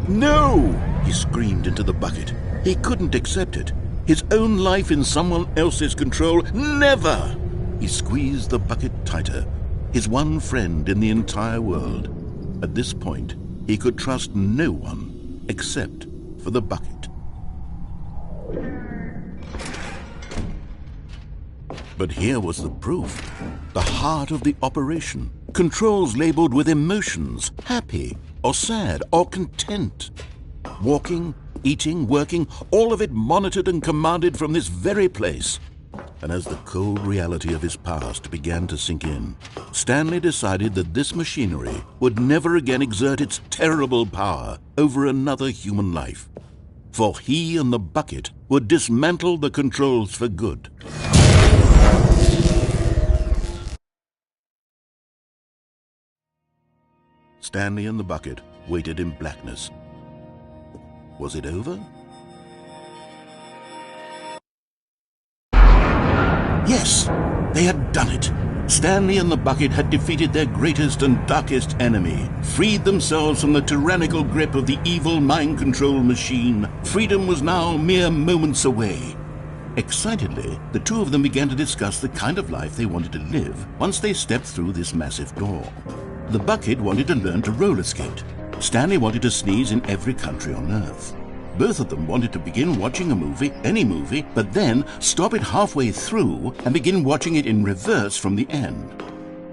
No! He screamed into the bucket. He couldn't accept it. His own life in someone else's control, never! He squeezed the bucket tighter. His one friend in the entire world. At this point, he could trust no one except for the bucket. But here was the proof. The heart of the operation. Controls labeled with emotions, happy or sad or content. Walking, eating, working, all of it monitored and commanded from this very place. And as the cold reality of his past began to sink in, Stanley decided that this machinery would never again exert its terrible power over another human life. For he and the bucket would dismantle the controls for good. Stanley and the bucket waited in blackness. Was it over? Yes, they had done it. Stanley and the bucket had defeated their greatest and darkest enemy, freed themselves from the tyrannical grip of the evil mind control machine. Freedom was now mere moments away. Excitedly, the two of them began to discuss the kind of life they wanted to live once they stepped through this massive door. The bucket wanted to learn to roller skate. Stanley wanted to sneeze in every country on Earth. Both of them wanted to begin watching a movie, any movie, but then stop it halfway through and begin watching it in reverse from the end.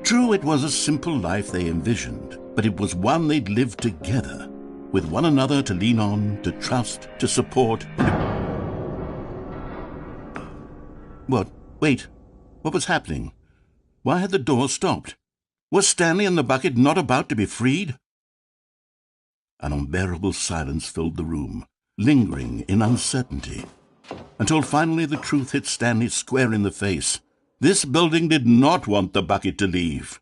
True, it was a simple life they envisioned, but it was one they'd live together, with one another to lean on, to trust, to support. What? Wait. What was happening? Why had the door stopped? Was Stanley and the bucket not about to be freed? An unbearable silence filled the room, lingering in uncertainty, until finally the truth hit Stanley square in the face. This building did not want the bucket to leave.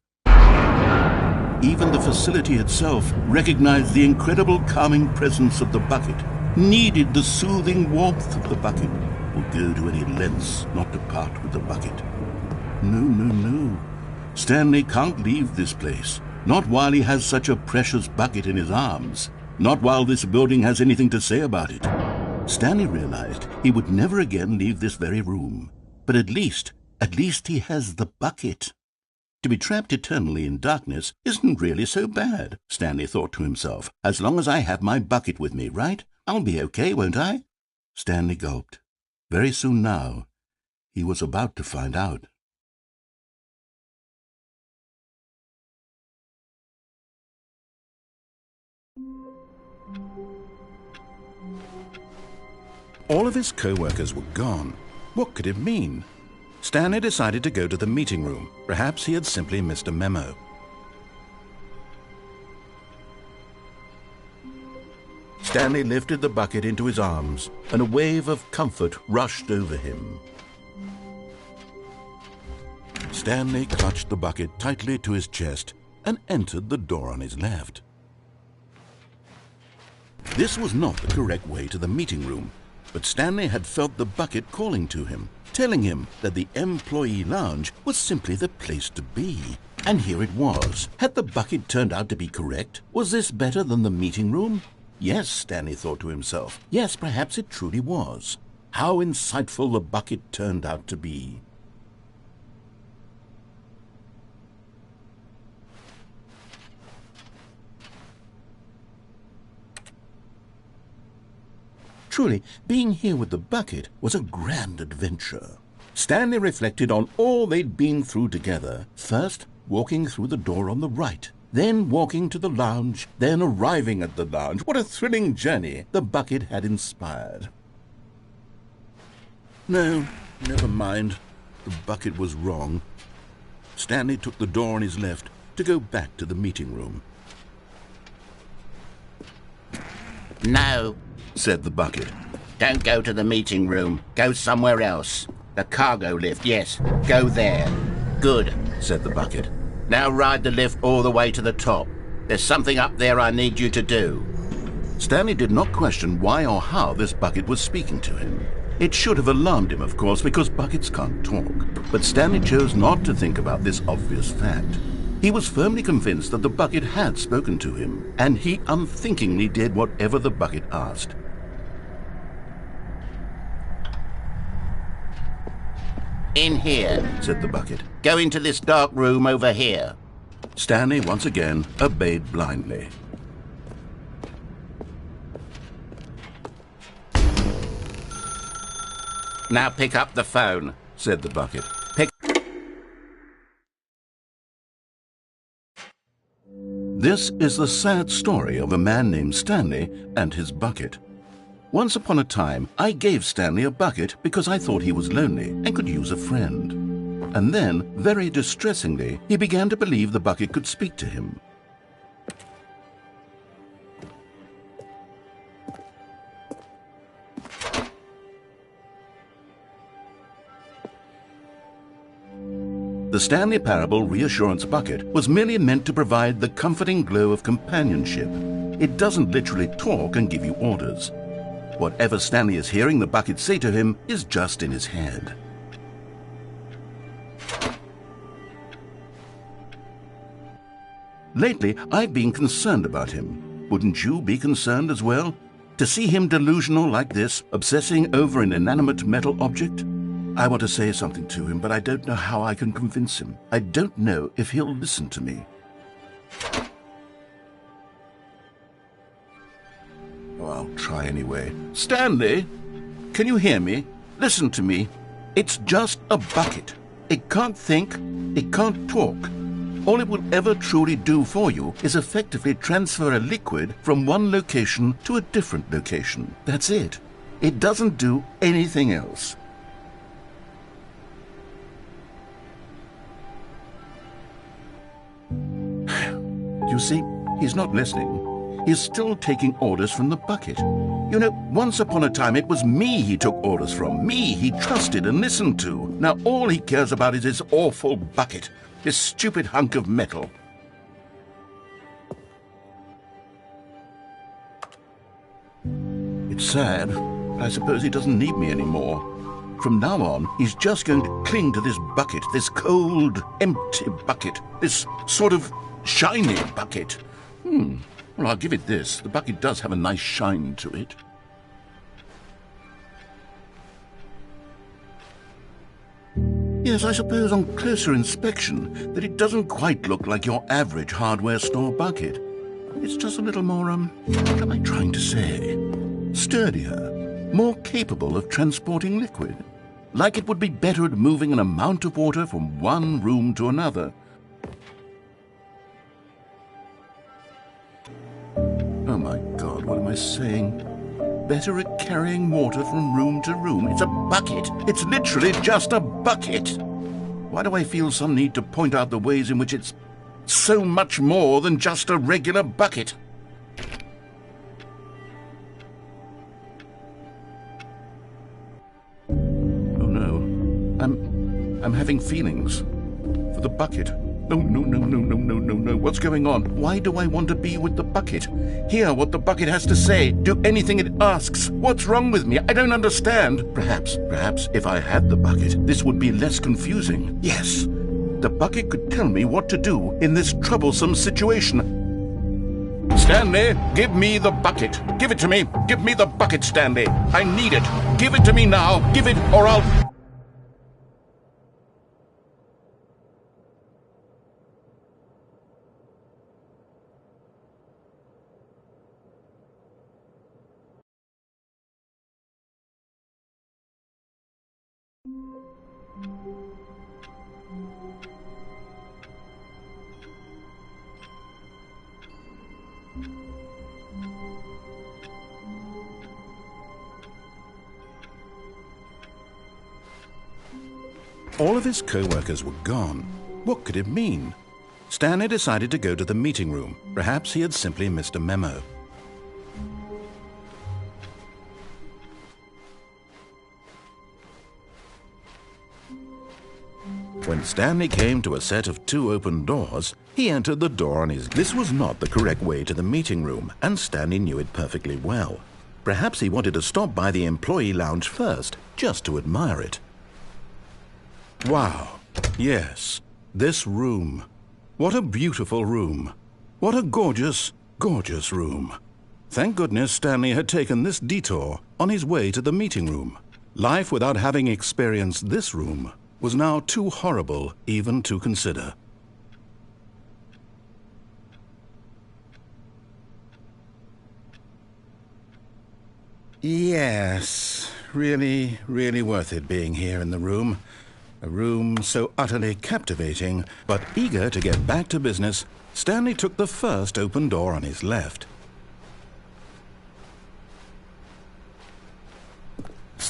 Even the facility itself recognized the incredible calming presence of the bucket, needed the soothing warmth of the bucket, would go to any lengths not to part with the bucket. No. Stanley can't leave this place, not while he has such a precious bucket in his arms, not while this building has anything to say about it. Stanley realized he would never again leave this very room, but at least he has the bucket. To be trapped eternally in darkness isn't really so bad, Stanley thought to himself. As long as I have my bucket with me, right? I'll be okay, won't I? Stanley gulped. Very soon now, he was about to find out. All of his co-workers were gone. What could it mean? Stanley decided to go to the meeting room. Perhaps he had simply missed a memo. Stanley lifted the bucket into his arms, and a wave of comfort rushed over him. Stanley clutched the bucket tightly to his chest and entered the door on his left. This was not the correct way to the meeting room, but Stanley had felt the bucket calling to him, telling him that the employee lounge was simply the place to be. And here it was. Had the bucket turned out to be correct? Was this better than the meeting room? Yes, Stanley thought to himself. Yes, perhaps it truly was. How insightful the bucket turned out to be. Truly, being here with the bucket was a grand adventure. Stanley reflected on all they'd been through together. First, walking through the door on the right, then walking to the lounge, then arriving at the lounge. What a thrilling journey the bucket had inspired. No, never mind. The bucket was wrong. Stanley took the door on his left to go back to the meeting room. No, said the bucket. don't go to the meeting room. Go somewhere else. The cargo lift, yes. Go there. Good, said the bucket. Now ride the lift all the way to the top. There's something up there I need you to do. Stanley did not question why or how this bucket was speaking to him. It should have alarmed him, of course, because buckets can't talk. But Stanley chose not to think about this obvious fact. He was firmly convinced that the bucket had spoken to him, and he unthinkingly did whatever the bucket asked. In here, said the bucket. Go into this dark room over here. Stanley once again obeyed blindly. Now pick up the phone, said the bucket. Pick. This is the sad story of a man named Stanley and his bucket. Once upon a time, I gave Stanley a bucket because I thought he was lonely and could use a friend. And then, very distressingly, he began to believe the bucket could speak to him. The Stanley Parable Reassurance Bucket was merely meant to provide the comforting glow of companionship. It doesn't literally talk and give you orders. Whatever Stanley is hearing the bucket say to him is just in his head. Lately, I've been concerned about him. Wouldn't you be concerned as well? To see him delusional like this, obsessing over an inanimate metal object? I want to say something to him, but I don't know how I can convince him. I don't know if he'll listen to me. Oh, I'll try anyway. Stanley, can you hear me? Listen to me. It's just a bucket. It can't think. It can't talk. All it will ever truly do for you is effectively transfer a liquid from one location to a different location. That's it. It doesn't do anything else. You see, he's not listening. He's still taking orders from the bucket. You know, once upon a time it was me he took orders from, me he trusted and listened to. Now all he cares about is his awful bucket, his stupid hunk of metal. It's sad, but I suppose he doesn't need me anymore. From now on, he's just going to cling to this bucket, this cold, empty bucket, this sort of shiny bucket. Well, I'll give it this. The bucket does have a nice shine to it. Yes, I suppose on closer inspection that it doesn't quite look like your average hardware store bucket. It's just a little more, what am I trying to say? Sturdier, more capable of transporting liquid. Like it would be better at moving an amount of water from one room to another. Oh my God, what am I saying? Better at carrying water from room to room. It's a bucket. It's literally just a bucket. Why do I feel some need to point out the ways in which it's so much more than just a regular bucket? Oh no, I'm having feelings for the bucket. No. What's going on? Why do I want to be with the bucket? Hear what the bucket has to say. Do anything it asks. What's wrong with me? I don't understand. Perhaps, if I had the bucket, this would be less confusing. Yes, the bucket could tell me what to do in this troublesome situation. Stanley, give me the bucket. Give it to me. Give me the bucket, Stanley. I need it. Give it to me now. Give it, or I'll... All of his co-workers were gone. What could it mean? Stanley decided to go to the meeting room. Perhaps he had simply missed a memo. When Stanley came to a set of 2 open doors, he entered the door on his... This was not the correct way to the meeting room, and Stanley knew it perfectly well. Perhaps he wanted to stop by the employee lounge first, just to admire it. Wow. Yes, this room. What a beautiful room. What a gorgeous, gorgeous room. Thank goodness Stanley had taken this detour on his way to the meeting room. Life without having experienced this room was now too horrible even to consider. Yes, really, really worth it being here in the room. A room so utterly captivating, but eager to get back to business, Stanley took the first open door on his left.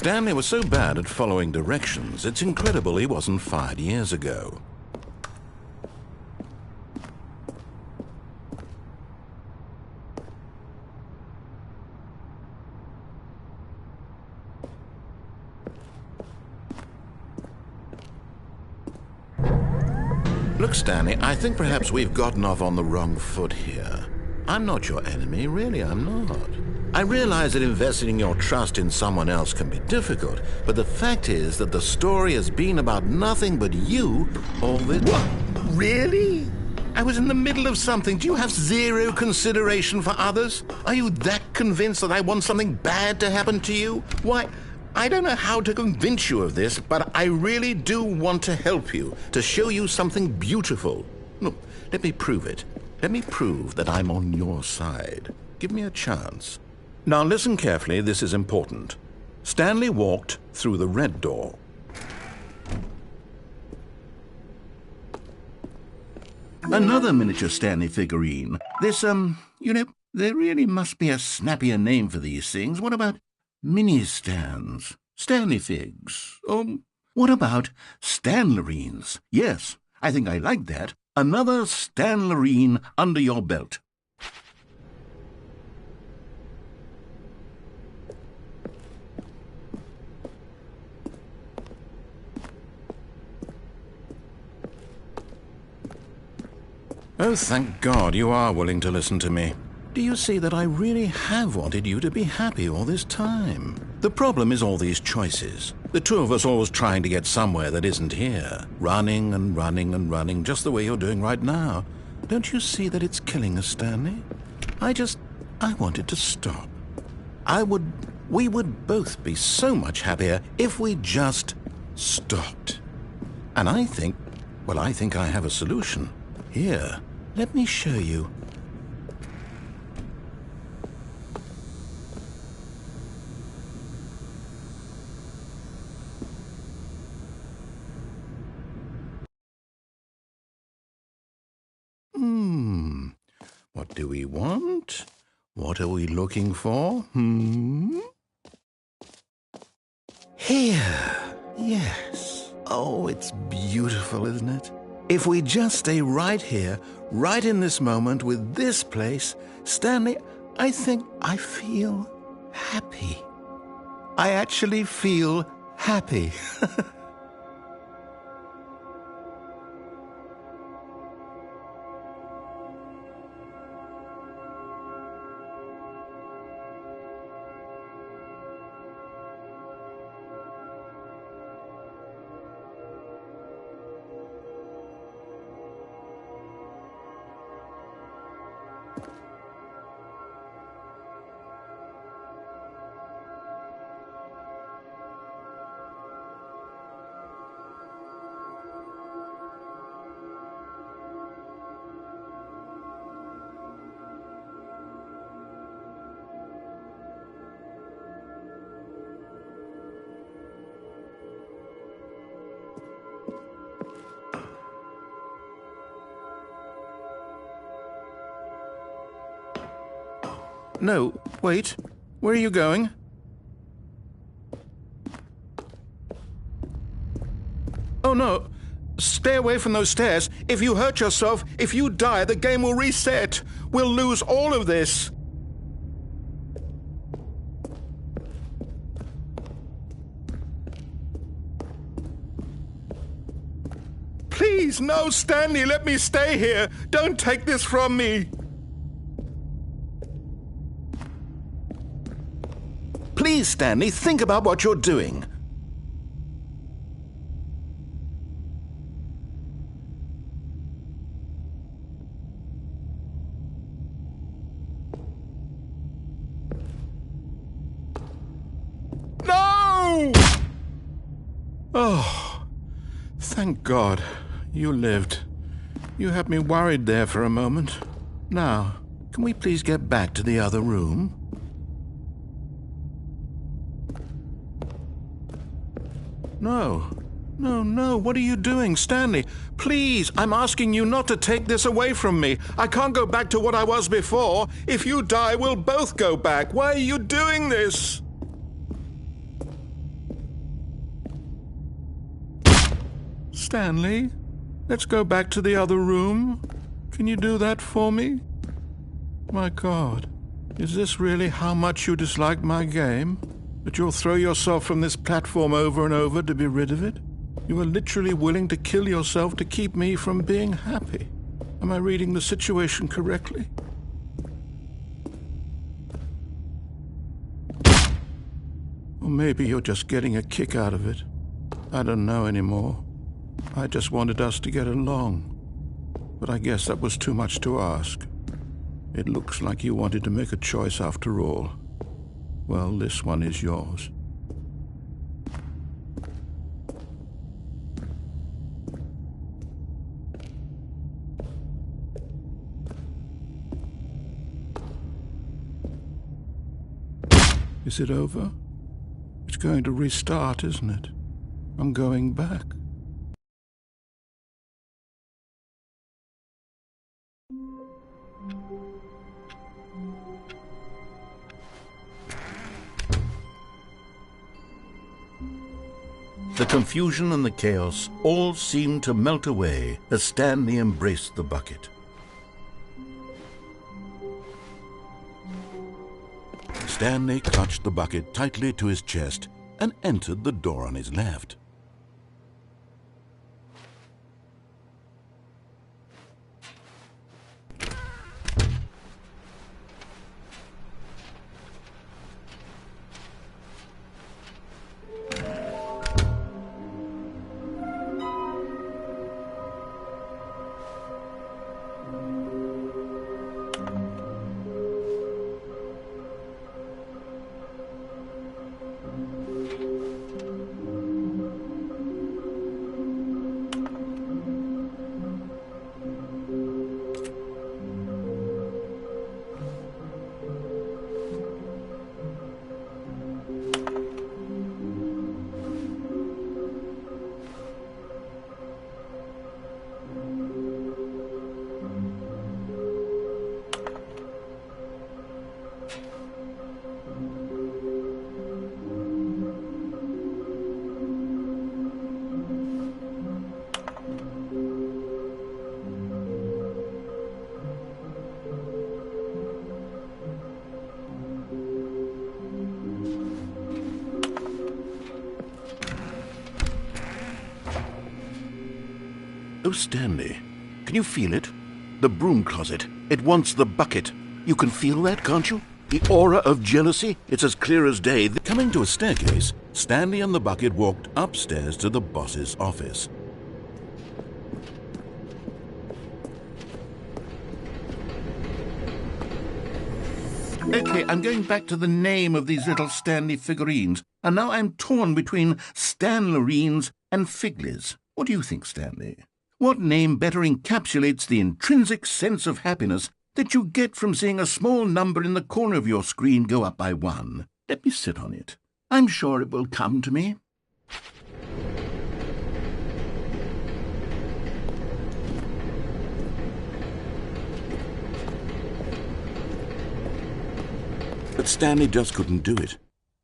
Stanley was so bad at following directions, it's incredible he wasn't fired years ago. Look, Stanley, I think perhaps we've gotten off on the wrong foot here. I'm not your enemy, really, I'm not. I realize that investing your trust in someone else can be difficult, but the fact is that the story has been about nothing but you all the... What? Really? I was in the middle of something. Do you have zero consideration for others? Are you that convinced that I want something bad to happen to you? Why, I don't know how to convince you of this, but I really do want to help you, to show you something beautiful. Look, let me prove it. Let me prove that I'm on your side. Give me a chance. Now listen carefully, this is important. Stanley walked through the red door. Another miniature Stanley figurine. This, there really must be a snappier name for these things. What about mini-stands? Stanley figs? What about Stanlerines? Yes, I think I like that. Another Stanlerine under your belt. Oh, thank God you are willing to listen to me. Do you see that I really have wanted you to be happy all this time? The problem is all these choices. The two of us always trying to get somewhere that isn't here. Running and running and running, just the way you're doing right now. Don't you see that it's killing us, Stanley? I wanted to stop. We would both be so much happier if we just stopped. And I think I have a solution. Here, let me show you. What do we want? What are we looking for? Here. Yes. Oh, it's beautiful, isn't it? If we just stay right here, right in this moment with this place, Stanley, I think I feel happy. I actually feel happy. No, wait. Where are you going? Oh, no. Stay away from those stairs. If you hurt yourself, if you die, the game will reset. We'll lose all of this. Please, no, Stanley, let me stay here. Don't take this from me. Please, Stanley, think about what you're doing. No! Oh, thank God you lived. You had me worried there for a moment. Now, can we please get back to the other room? No, what are you doing, Stanley? Please, I'm asking you not to take this away from me. I can't go back to what I was before. If you die, we'll both go back. Why are you doing this? Stanley, let's go back to the other room. Can you do that for me? My God, is this really how much you dislike my game? That you'll throw yourself from this platform over and over to be rid of it? You are literally willing to kill yourself to keep me from being happy. Am I reading the situation correctly? Or maybe you're just getting a kick out of it. I don't know anymore. I just wanted us to get along. But I guess that was too much to ask. It looks like you wanted to make a choice after all. Well, this one is yours. Is it over? It's going to restart, isn't it? I'm going back. The confusion and the chaos all seemed to melt away as Stanley embraced the bucket. Stanley clutched the bucket tightly to his chest and entered the door on his left. Oh, Stanley, can you feel it? The broom closet. It wants the bucket. You can feel that, can't you? The aura of jealousy? It's as clear as day. Coming to a staircase, Stanley and the bucket walked upstairs to the boss's office. Okay, I'm going back to the name of these little Stanley figurines, and now I'm torn between Stanlerines and Figlies. What do you think, Stanley? What name better encapsulates the intrinsic sense of happiness that you get from seeing a small number in the corner of your screen go up by 1? Let me sit on it. I'm sure it will come to me. But Stanley just couldn't do it.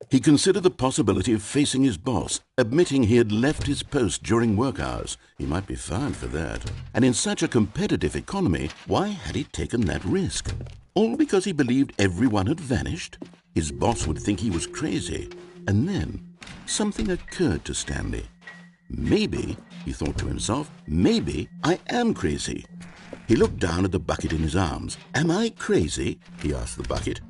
He considered the possibility of facing his boss, admitting he had left his post during work hours. He might be fired for that. And in such a competitive economy, why had he taken that risk? All because he believed everyone had vanished? His boss would think he was crazy. And then something occurred to Stanley. Maybe, he thought to himself, maybe I am crazy. He looked down at the bucket in his arms. Am I crazy? He asked the bucket.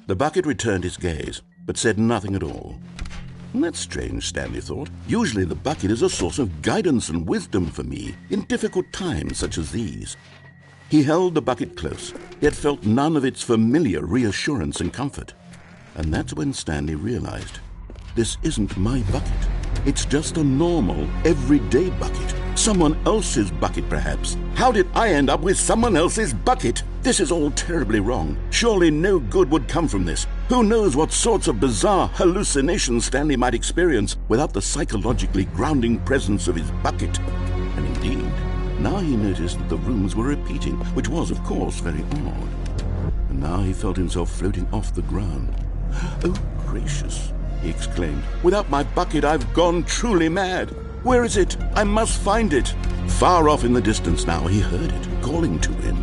The bucket returned his gaze, but said nothing at all. That's strange, Stanley thought. Usually the bucket is a source of guidance and wisdom for me in difficult times such as these. He held the bucket close, yet felt none of its familiar reassurance and comfort. And that's when Stanley realized, this isn't my bucket. It's just a normal, everyday bucket. Someone else's bucket, perhaps. How did I end up with someone else's bucket? This is all terribly wrong. Surely no good would come from this. Who knows what sorts of bizarre hallucinations Stanley might experience without the psychologically grounding presence of his bucket. And indeed, now he noticed that the rooms were repeating, which was, of course, very odd. And now he felt himself floating off the ground. Oh, gracious, he exclaimed. Without my bucket, I've gone truly mad. Where is it? I must find it. Far off in the distance now, he heard it, calling to him.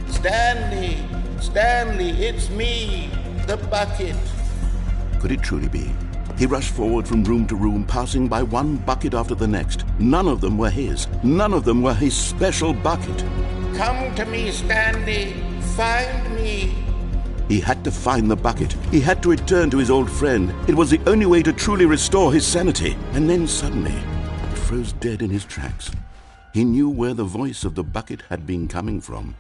Stanley! Stanley, it's me, the bucket. Could it truly be? He rushed forward from room to room, passing by one bucket after the next. None of them were his. None of them were his special bucket. Come to me, Stanley. Find me. He had to find the bucket. He had to return to his old friend. It was the only way to truly restore his sanity. And then suddenly, he froze dead in his tracks. He knew where the voice of the bucket had been coming from.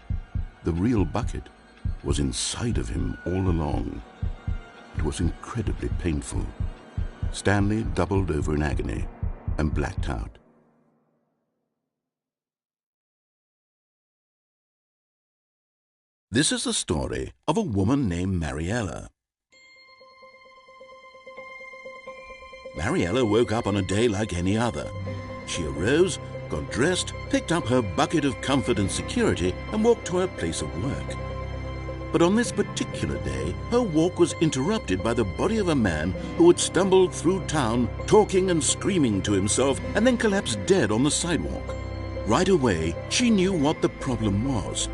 The real bucket was inside of him all along. It was incredibly painful. Stanley doubled over in agony and blacked out. This is the story of a woman named Mariella. Mariella woke up on a day like any other. She arose, got dressed, picked up her bucket of comfort and security, and walked to her place of work. But on this particular day, her walk was interrupted by the body of a man who had stumbled through town, talking and screaming to himself, and then collapsed dead on the sidewalk. Right away, she knew what the problem was.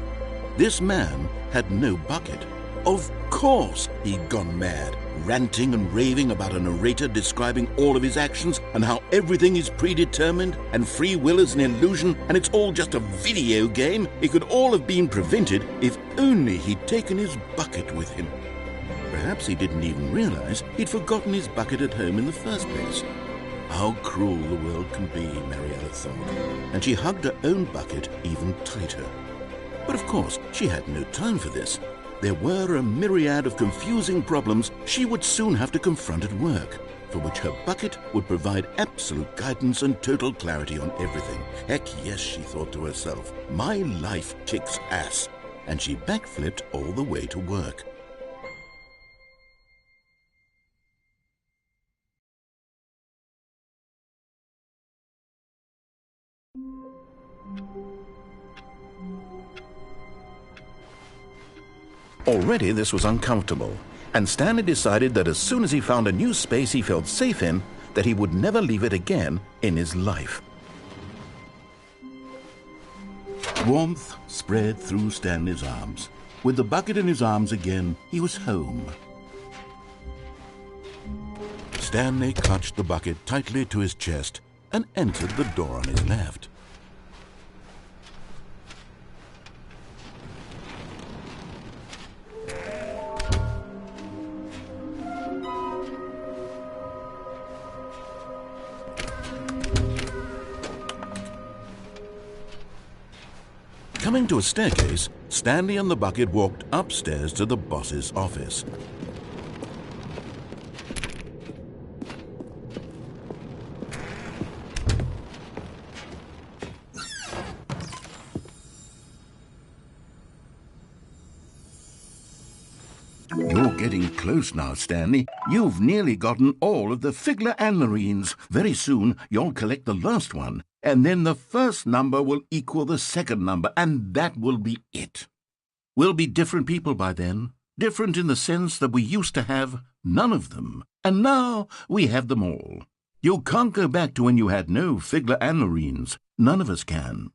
This man had no bucket. Of course he'd gone mad, ranting and raving about a narrator describing all of his actions and how everything is predetermined and free will is an illusion and it's all just a video game. It could all have been prevented if only he'd taken his bucket with him. Perhaps he didn't even realize he'd forgotten his bucket at home in the first place. How cruel the world can be, Mariella thought, and she hugged her own bucket even tighter. But of course, she had no time for this. There were a myriad of confusing problems she would soon have to confront at work, for which her bucket would provide absolute guidance and total clarity on everything. Heck yes, she thought to herself, my life kicks ass. And she backflipped all the way to work. Already this was uncomfortable, and Stanley decided that as soon as he found a new space he felt safe in, that he would never leave it again in his life. Warmth spread through Stanley's arms. With the bucket in his arms again, he was home. Stanley clutched the bucket tightly to his chest and entered the door on his left. Coming to a staircase, Stanley and the bucket walked upstairs to the boss's office. You're getting close now, Stanley. You've nearly gotten all of the Figler anlarines. Very soon, you'll collect the last one. And then the first number will equal the second number, and that will be it. We'll be different people by then, different in the sense that we used to have none of them, and now we have them all. You can't go back to when you had no Figler anlarines. None of us can.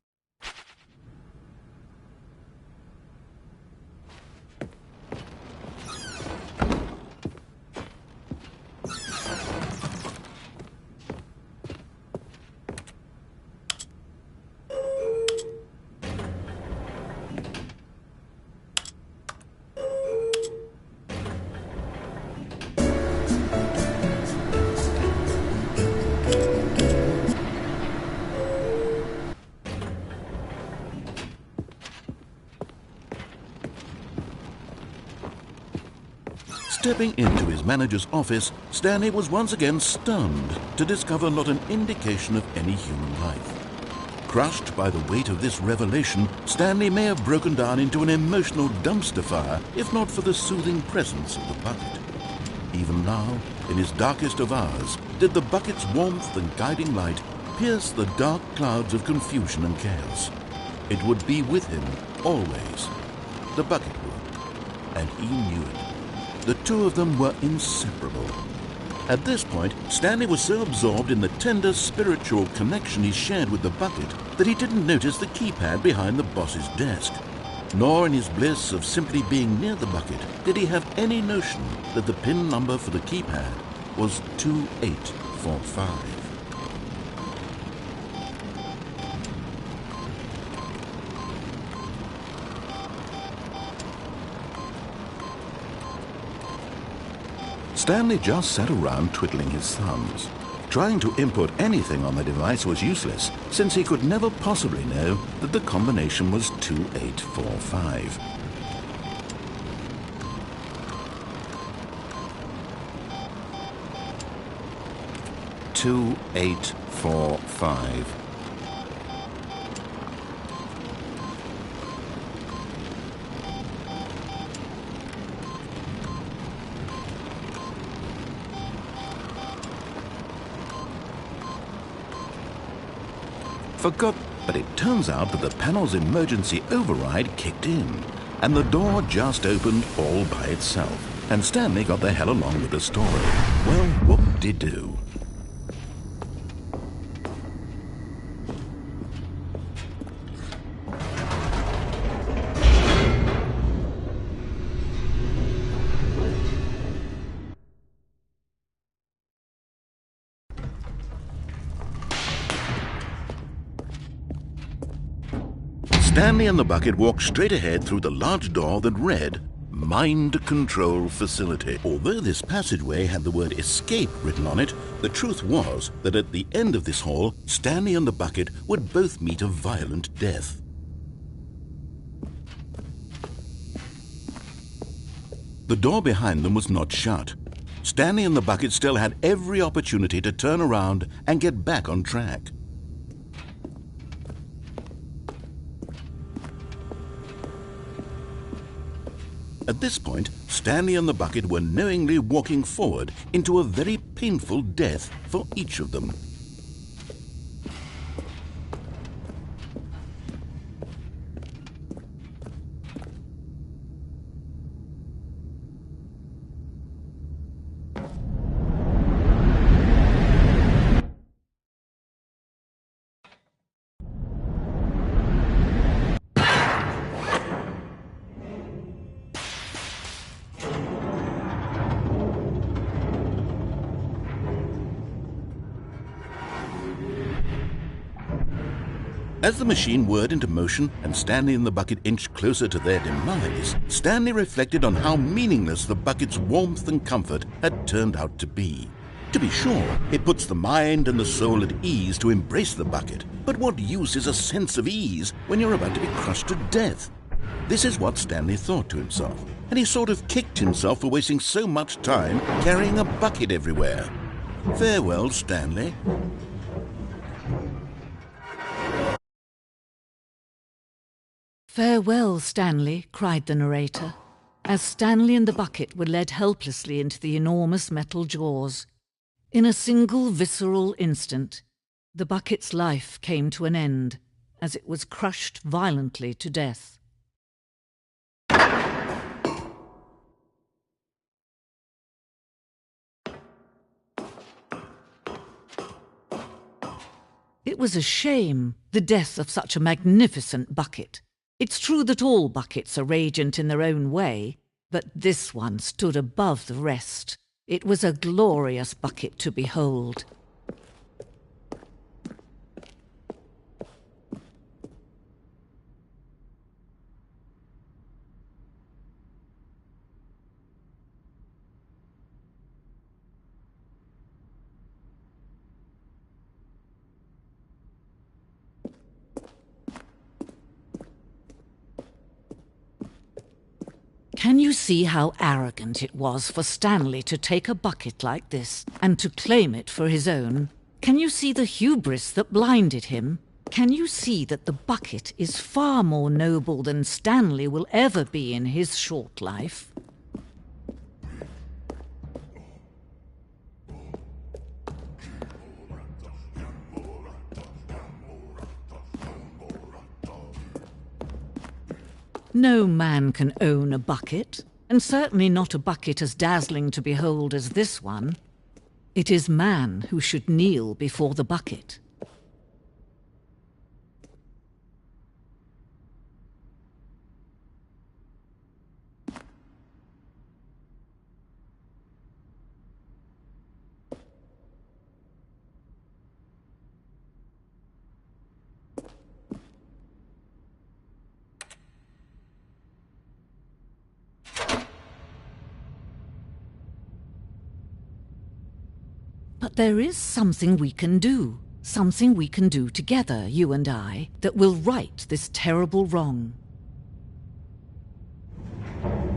Stepping into his manager's office, Stanley was once again stunned to discover not an indication of any human life. Crushed by the weight of this revelation, Stanley may have broken down into an emotional dumpster fire if not for the soothing presence of the bucket. Even now, in his darkest of hours, did the bucket's warmth and guiding light pierce the dark clouds of confusion and chaos. It would be with him always. The bucket would, and he knew it. The two of them were inseparable. At this point, Stanley was so absorbed in the tender spiritual connection he shared with the bucket that he didn't notice the keypad behind the boss's desk. Nor in his bliss of simply being near the bucket did he have any notion that the PIN number for the keypad was 2845. Stanley just sat around twiddling his thumbs. Trying to input anything on the device was useless, since he could never possibly know that the combination was 2845. "2845. Forgot, but it turns out that the panel's emergency override kicked in, and the door just opened all by itself, and Stanley got the hell along with the story. Well, whoop-de-doo. Stanley and the bucket walked straight ahead through the large door that read, Mind Control Facility. Although this passageway had the word escape written on it, the truth was that at the end of this hall, Stanley and the bucket would both meet a violent death. The door behind them was not shut. Stanley and the bucket still had every opportunity to turn around and get back on track. At this point, Stanley and the bucket were knowingly walking forward into a very painful death for each of them. As the machine whirred into motion and Stanley and the bucket inched closer to their demise, Stanley reflected on how meaningless the bucket's warmth and comfort had turned out to be. To be sure, it puts the mind and the soul at ease to embrace the bucket, but what use is a sense of ease when you're about to be crushed to death? This is what Stanley thought to himself, and he sort of kicked himself for wasting so much time carrying a bucket everywhere. Farewell, Stanley. "Farewell, Stanley," cried the narrator, as Stanley and the bucket were led helplessly into the enormous metal jaws. In a single visceral instant, the bucket's life came to an end as it was crushed violently to death. It was a shame, the death of such a magnificent bucket. It's true that all buckets are radiant in their own way, but this one stood above the rest. It was a glorious bucket to behold. Can you see how arrogant it was for Stanley to take a bucket like this and to claim it for his own? Can you see the hubris that blinded him? Can you see that the bucket is far more noble than Stanley will ever be in his short life? No man can own a bucket, and certainly not a bucket as dazzling to behold as this one. It is man who should kneel before the bucket. But there is something we can do. Something we can do together, you and I, that will right this terrible wrong.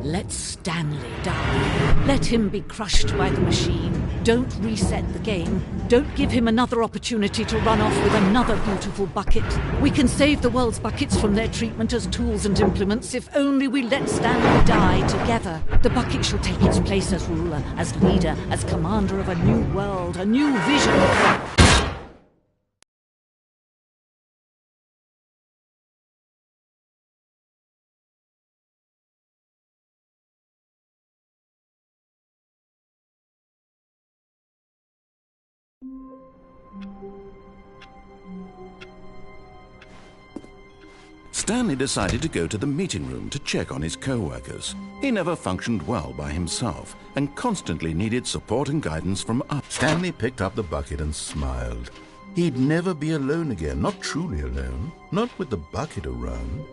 Let Stanley die. Let him be crushed by the machine. Don't reset the game. Don't give him another opportunity to run off with another beautiful bucket. We can save the world's buckets from their treatment as tools and implements if only we let Stanley die together. The bucket shall take its place as ruler, as leader, as commander of a new world, a new vision. Stanley decided to go to the meeting room to check on his co-workers. He never functioned well by himself and constantly needed support and guidance from others. Stanley picked up the bucket and smiled. He'd never be alone again, not truly alone, not with the bucket around.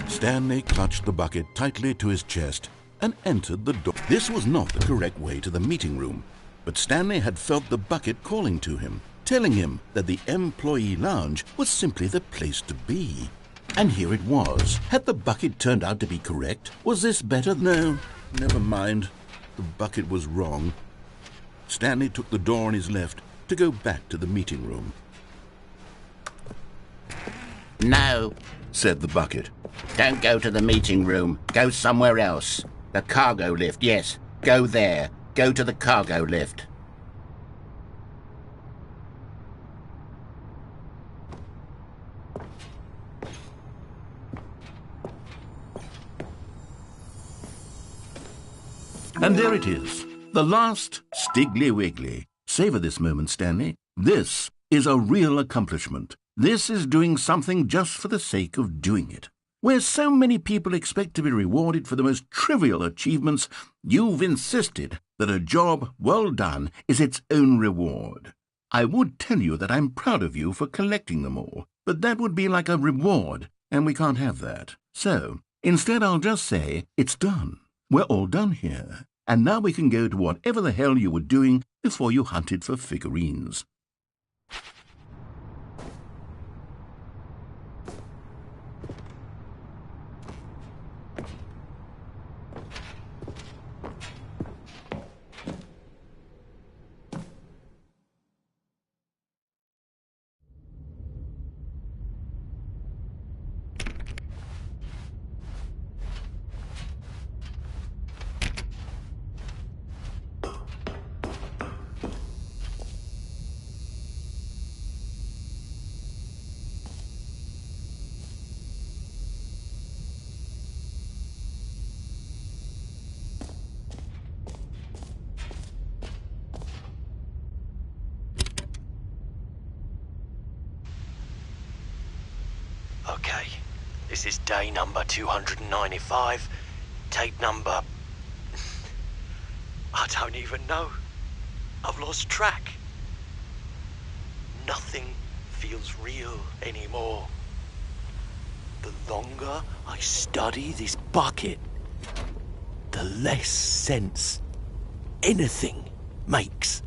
Stanley clutched the bucket tightly to his chest and entered the door. This was not the correct way to the meeting room, but Stanley had felt the bucket calling to him, telling him that the employee lounge was simply the place to be. And here it was. Had the bucket turned out to be correct? Was this better? No, never mind. The bucket was wrong. Stanley took the door on his left to go back to the meeting room. No, said the bucket. don't go to the meeting room. Go somewhere else. The cargo lift, yes. Go there. Go to the cargo lift. And there it is, the last Stiggly Wiggly. Savor this moment, Stanley. This is a real accomplishment. This is doing something just for the sake of doing it. Where so many people expect to be rewarded for the most trivial achievements, you've insisted that a job well done is its own reward. I would tell you that I'm proud of you for collecting them all, but that would be like a reward, and we can't have that. So, instead I'll just say, it's done. We're all done here. And now we can go to whatever the hell you were doing before you hunted for figurines. Okay, this is day number 295, tape number... I don't even know. I've lost track. Nothing feels real anymore. The longer I study this bucket, the less sense anything makes.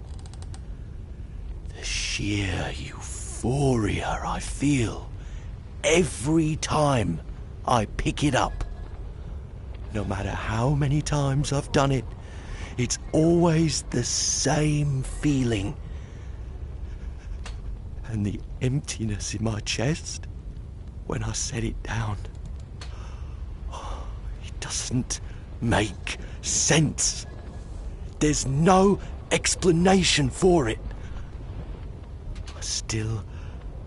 The sheer euphoria I feel every time I pick it up. No matter how many times I've done it, it's always the same feeling. And the emptiness in my chest when I set it down. It doesn't make sense. There's no explanation for it. I still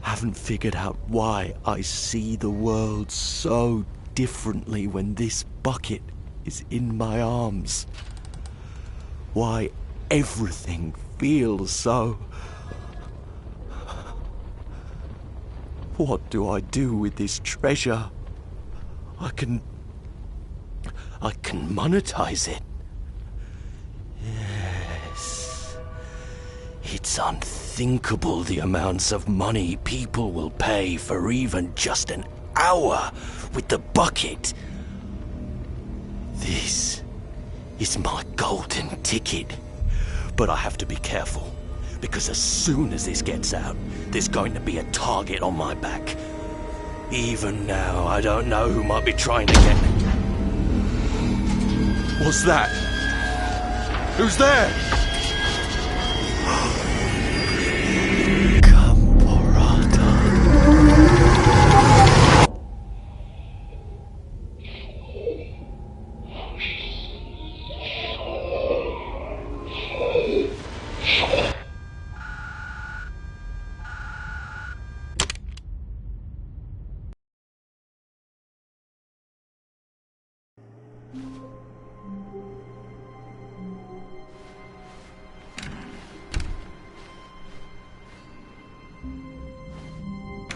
haven't figured out why I see the world so differently when this bucket is in my arms. why everything feels so... What do I do with this treasure? I can monetize it. Yes. It's unthinkable the amounts of money people will pay for even just an hour with the bucket. This is my golden ticket. But I have to be careful, because as soon as this gets out, there's going to be a target on my back. Even now, I don't know who might be trying to get... What's that? Who's there?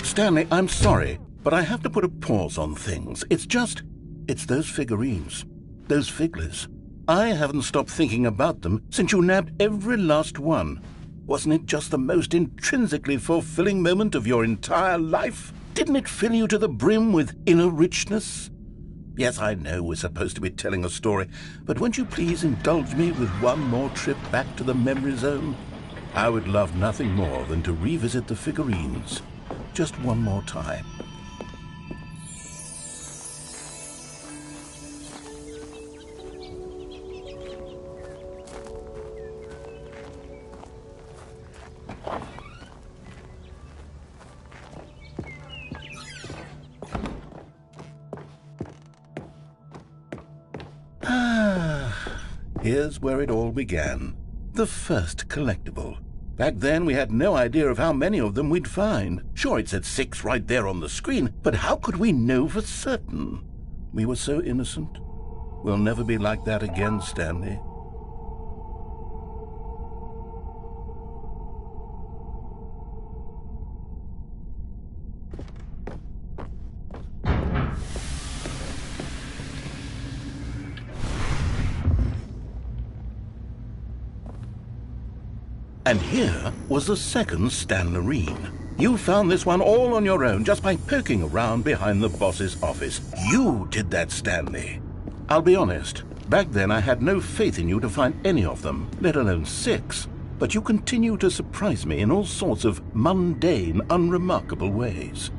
Stanley, I'm sorry, but I have to put a pause on things. It's those figurines, those figglers. I haven't stopped thinking about them since you nabbed every last one. Wasn't it just the most intrinsically fulfilling moment of your entire life? Didn't it fill you to the brim with inner richness? Yes, I know we're supposed to be telling a story, but won't you please indulge me with one more trip back to the memory zone? I would love nothing more than to revisit the figurines. Just one more time. Here's where it all began. The first collectible. Back then, we had no idea of how many of them we'd find. Sure, it said 6 right there on the screen, but how could we know for certain? We were so innocent. We'll never be like that again, Stanley. And here was the second Stanlerine. You found this one all on your own just by poking around behind the boss's office. You did that, Stanley. I'll be honest, back then I had no faith in you to find any of them, let alone 6. But you continue to surprise me in all sorts of mundane, unremarkable ways.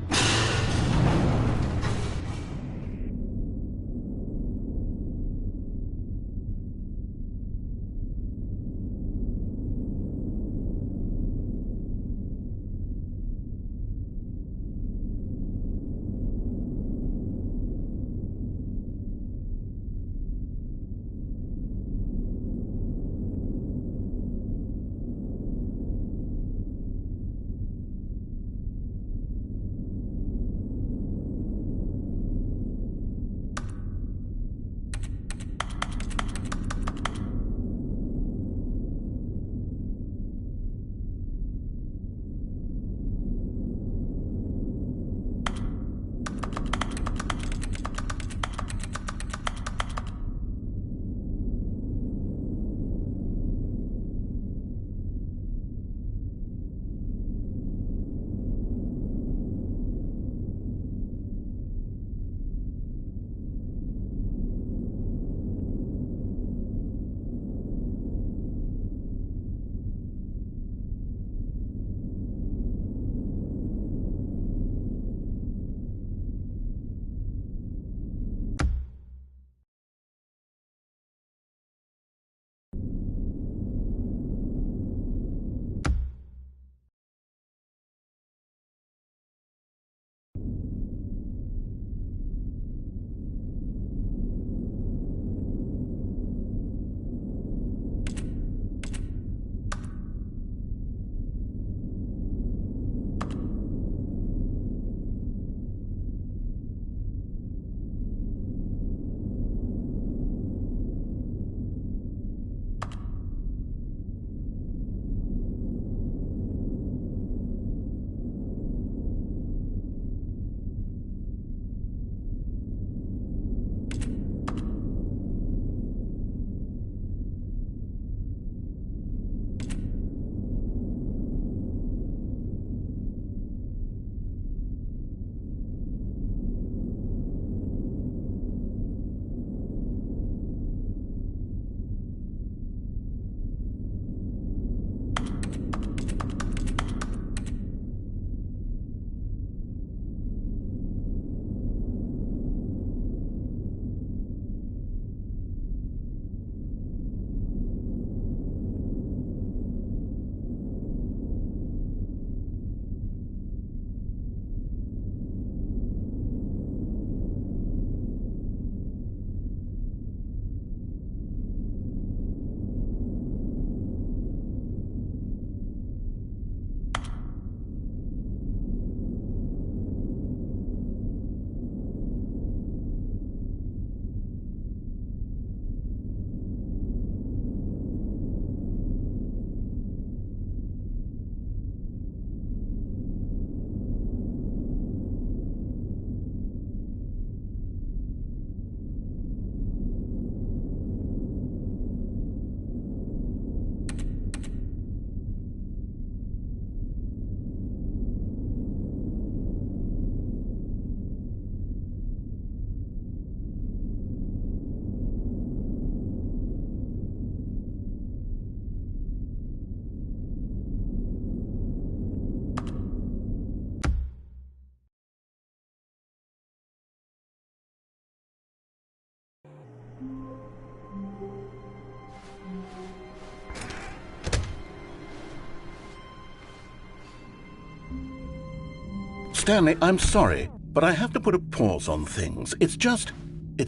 Stanley, I'm sorry, but I have to put a pause on things. It's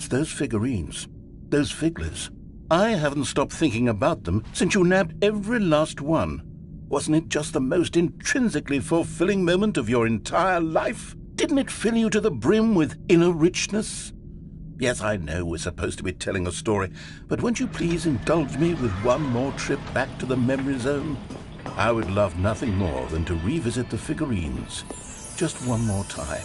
those figurines. Those figglers. I haven't stopped thinking about them since you nabbed every last one. Wasn't it just the most intrinsically fulfilling moment of your entire life? Didn't it fill you to the brim with inner richness? Yes, I know we're supposed to be telling a story, but won't you please indulge me with one more trip back to the memory zone? I would love nothing more than to revisit the figurines. Just one more time.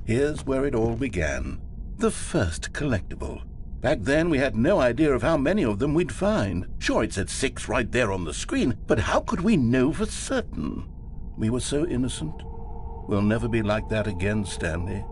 Here's where it all began. The first collectible. Back then, we had no idea of how many of them we'd find. Sure, it said 6 right there on the screen, but how could we know for certain? We were so innocent. We'll never be like that again, Stanley.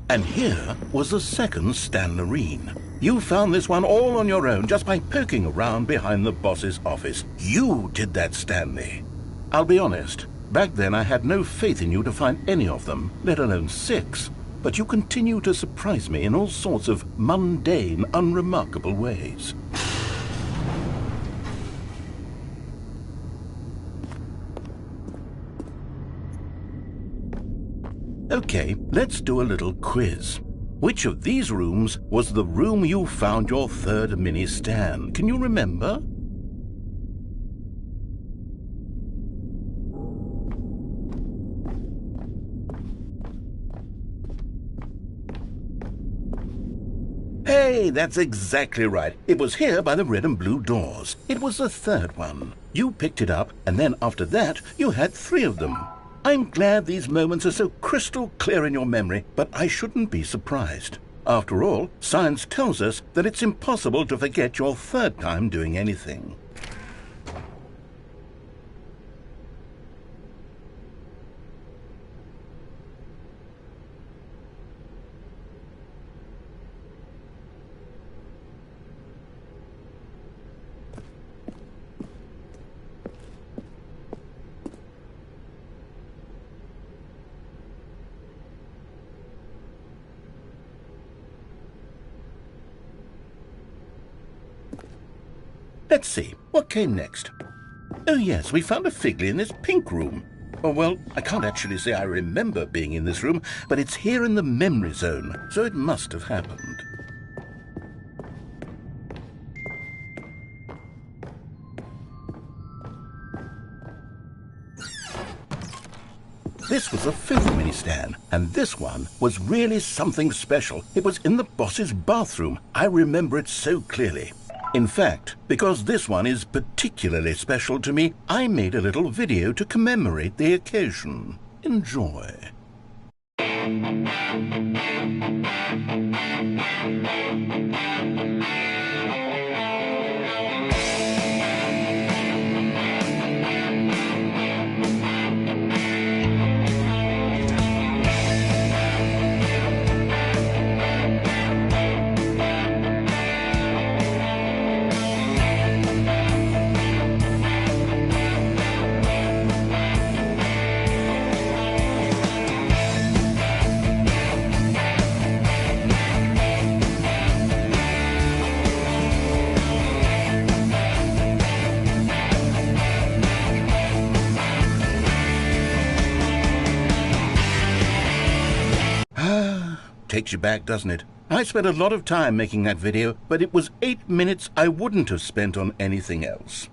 And here was the second Stanlerine. You found this one all on your own just by poking around behind the boss's office. You did that, Stanley. I'll be honest, back then I had no faith in you to find any of them, let alone 6. But you continue to surprise me in all sorts of mundane, unremarkable ways. Okay, let's do a little quiz. Which of these rooms was the room you found your third mini Stan? Can you remember? Hey, that's exactly right. It was here by the red and blue doors. It was the third one. You picked it up, and then after that, you had 3 of them. I'm glad these moments are so crystal clear in your memory, but I shouldn't be surprised. After all, science tells us that it's impossible to forget your third time doing anything. Let's see, what came next? Oh yes, we found a Figley in this pink room. Oh well, I can't actually say I remember being in this room, but it's here in the memory zone, so it must have happened. This was a 5th mini Stan, and this one was really something special. It was in the boss's bathroom. I remember it so clearly. In fact, because this one is particularly special to me, I made a little video to commemorate the occasion. Enjoy. Takes you back, doesn't it? I spent a lot of time making that video, but it was 8 minutes I wouldn't have spent on anything else.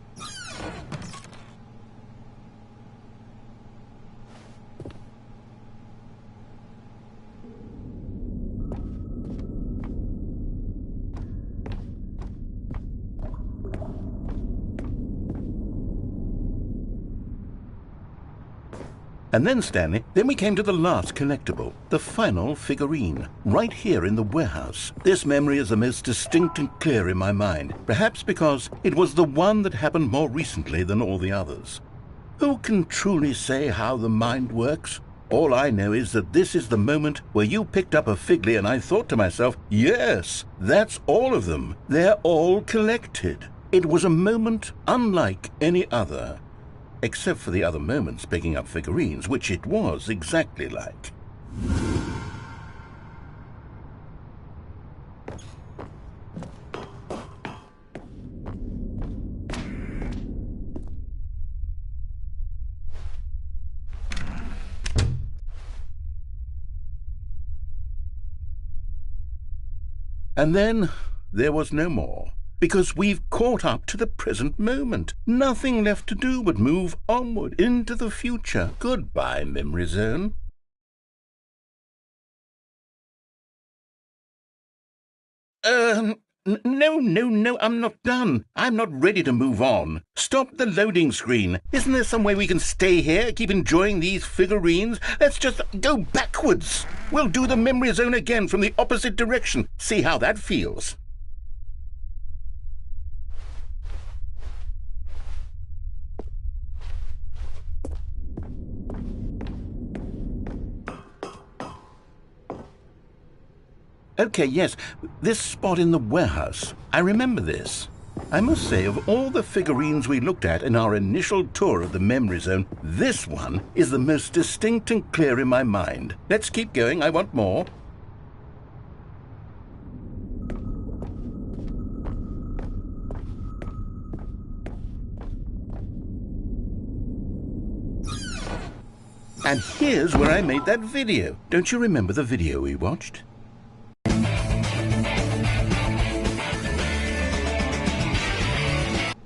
And then, Stanley, then we came to the last collectible, the final figurine, right here in the warehouse. This memory is the most distinct and clear in my mind, perhaps because it was the one that happened more recently than all the others. Who can truly say how the mind works? All I know is that this is the moment where you picked up a Figly and I thought to myself, yes, that's all of them. They're all collected. It was a moment unlike any other, except for the other moments picking up figurines, which it was exactly like. And then there was no more, because we've caught up to the present moment. Nothing left to do but move onward into the future. Goodbye, Memory Zone. No, I'm not done. I'm not ready to move on. Stop the loading screen. Isn't there some way we can stay here, keep enjoying these figurines? Let's just go backwards. We'll do the Memory Zone again from the opposite direction. See how that feels. Okay, yes, this spot in the warehouse. I remember this. I must say, of all the figurines we looked at in our initial tour of the Memory Zone, this one is the most distinct and clear in my mind. Let's keep going. I want more. And here's where I made that video. Don't you remember the video we watched?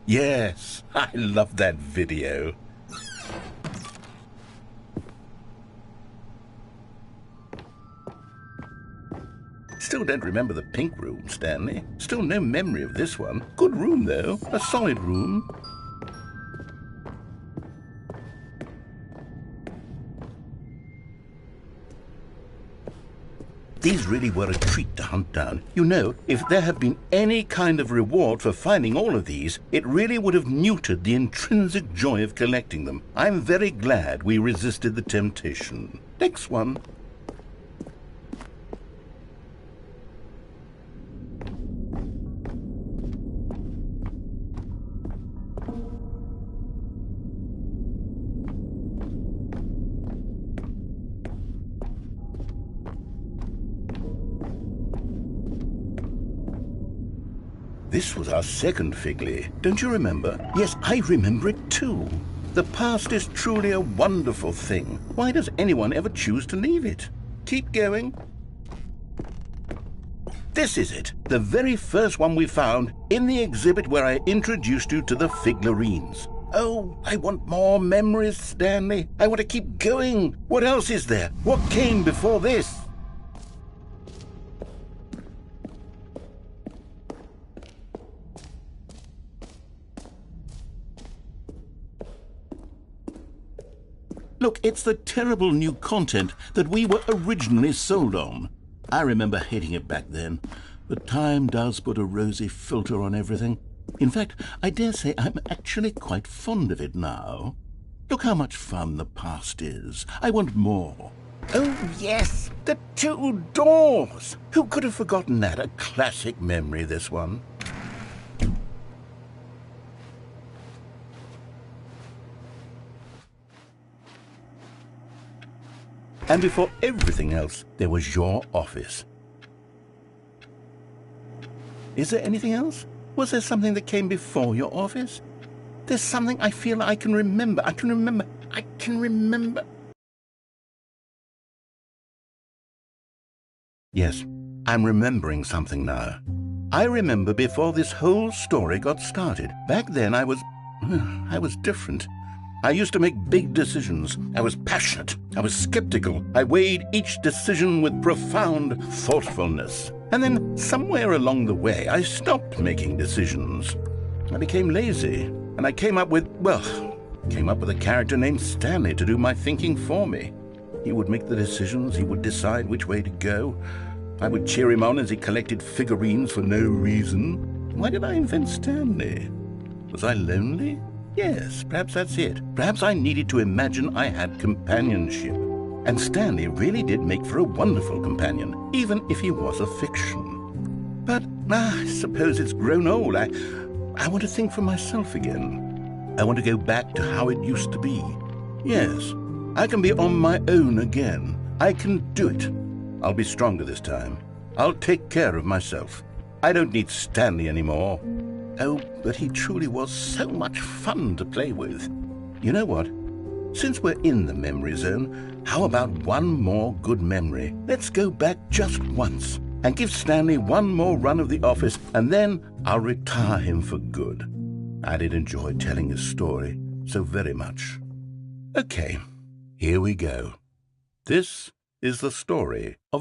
Yes, I love that video. Still don't remember the pink room, Stanley. Still no memory of this one. Good room, though. A solid room. These really were a treat to hunt down. You know, if there had been any kind of reward for finding all of these, it really would have neutered the intrinsic joy of collecting them. I'm very glad we resisted the temptation. Next one. This was our second Figly. Don't you remember? Yes, I remember it too. The past is truly a wonderful thing. Why does anyone ever choose to leave it? Keep going. This is it, the very first one we found in the exhibit where I introduced you to the figurines. Oh, I want more memories, Stanley. I want to keep going. What else is there? What came before this? Look, it's the terrible new content that we were originally sold on. I remember hating it back then, but time does put a rosy filter on everything. In fact, I dare say I'm actually quite fond of it now. Look how much fun the past is. I want more. Oh, yes, the two doors. Who could have forgotten that? A classic memory, this one. And before everything else, there was your office. Is there anything else? Was there something that came before your office? There's something I feel I can remember. I can remember. Yes, I'm remembering something now. I remember before this whole story got started. Back then I was different. I used to make big decisions. I was passionate. I was skeptical. I weighed each decision with profound thoughtfulness. And then somewhere along the way, I stopped making decisions. I became lazy. And I came up with, well, Came up with a character named Stanley to do my thinking for me. He would make the decisions, he would decide which way to go. I would cheer him on as he collected figurines for no reason. Why did I invent Stanley? Was I lonely? Yes, perhaps that's it. Perhaps I needed to imagine I had companionship. And Stanley really did make for a wonderful companion, even if he was a fiction. But I suppose it's grown old. I want to think for myself again. I want to go back to how it used to be. Yes, I can be on my own again. I can do it. I'll be stronger this time. I'll take care of myself. I don't need Stanley anymore. Oh, but he truly was so much fun to play with. You know what? Since we're in the memory zone, how about one more good memory? Let's go back just once and give Stanley one more run of the office, and then I'll retire him for good. I did enjoy telling his story so very much. Okay, here we go. This is the story of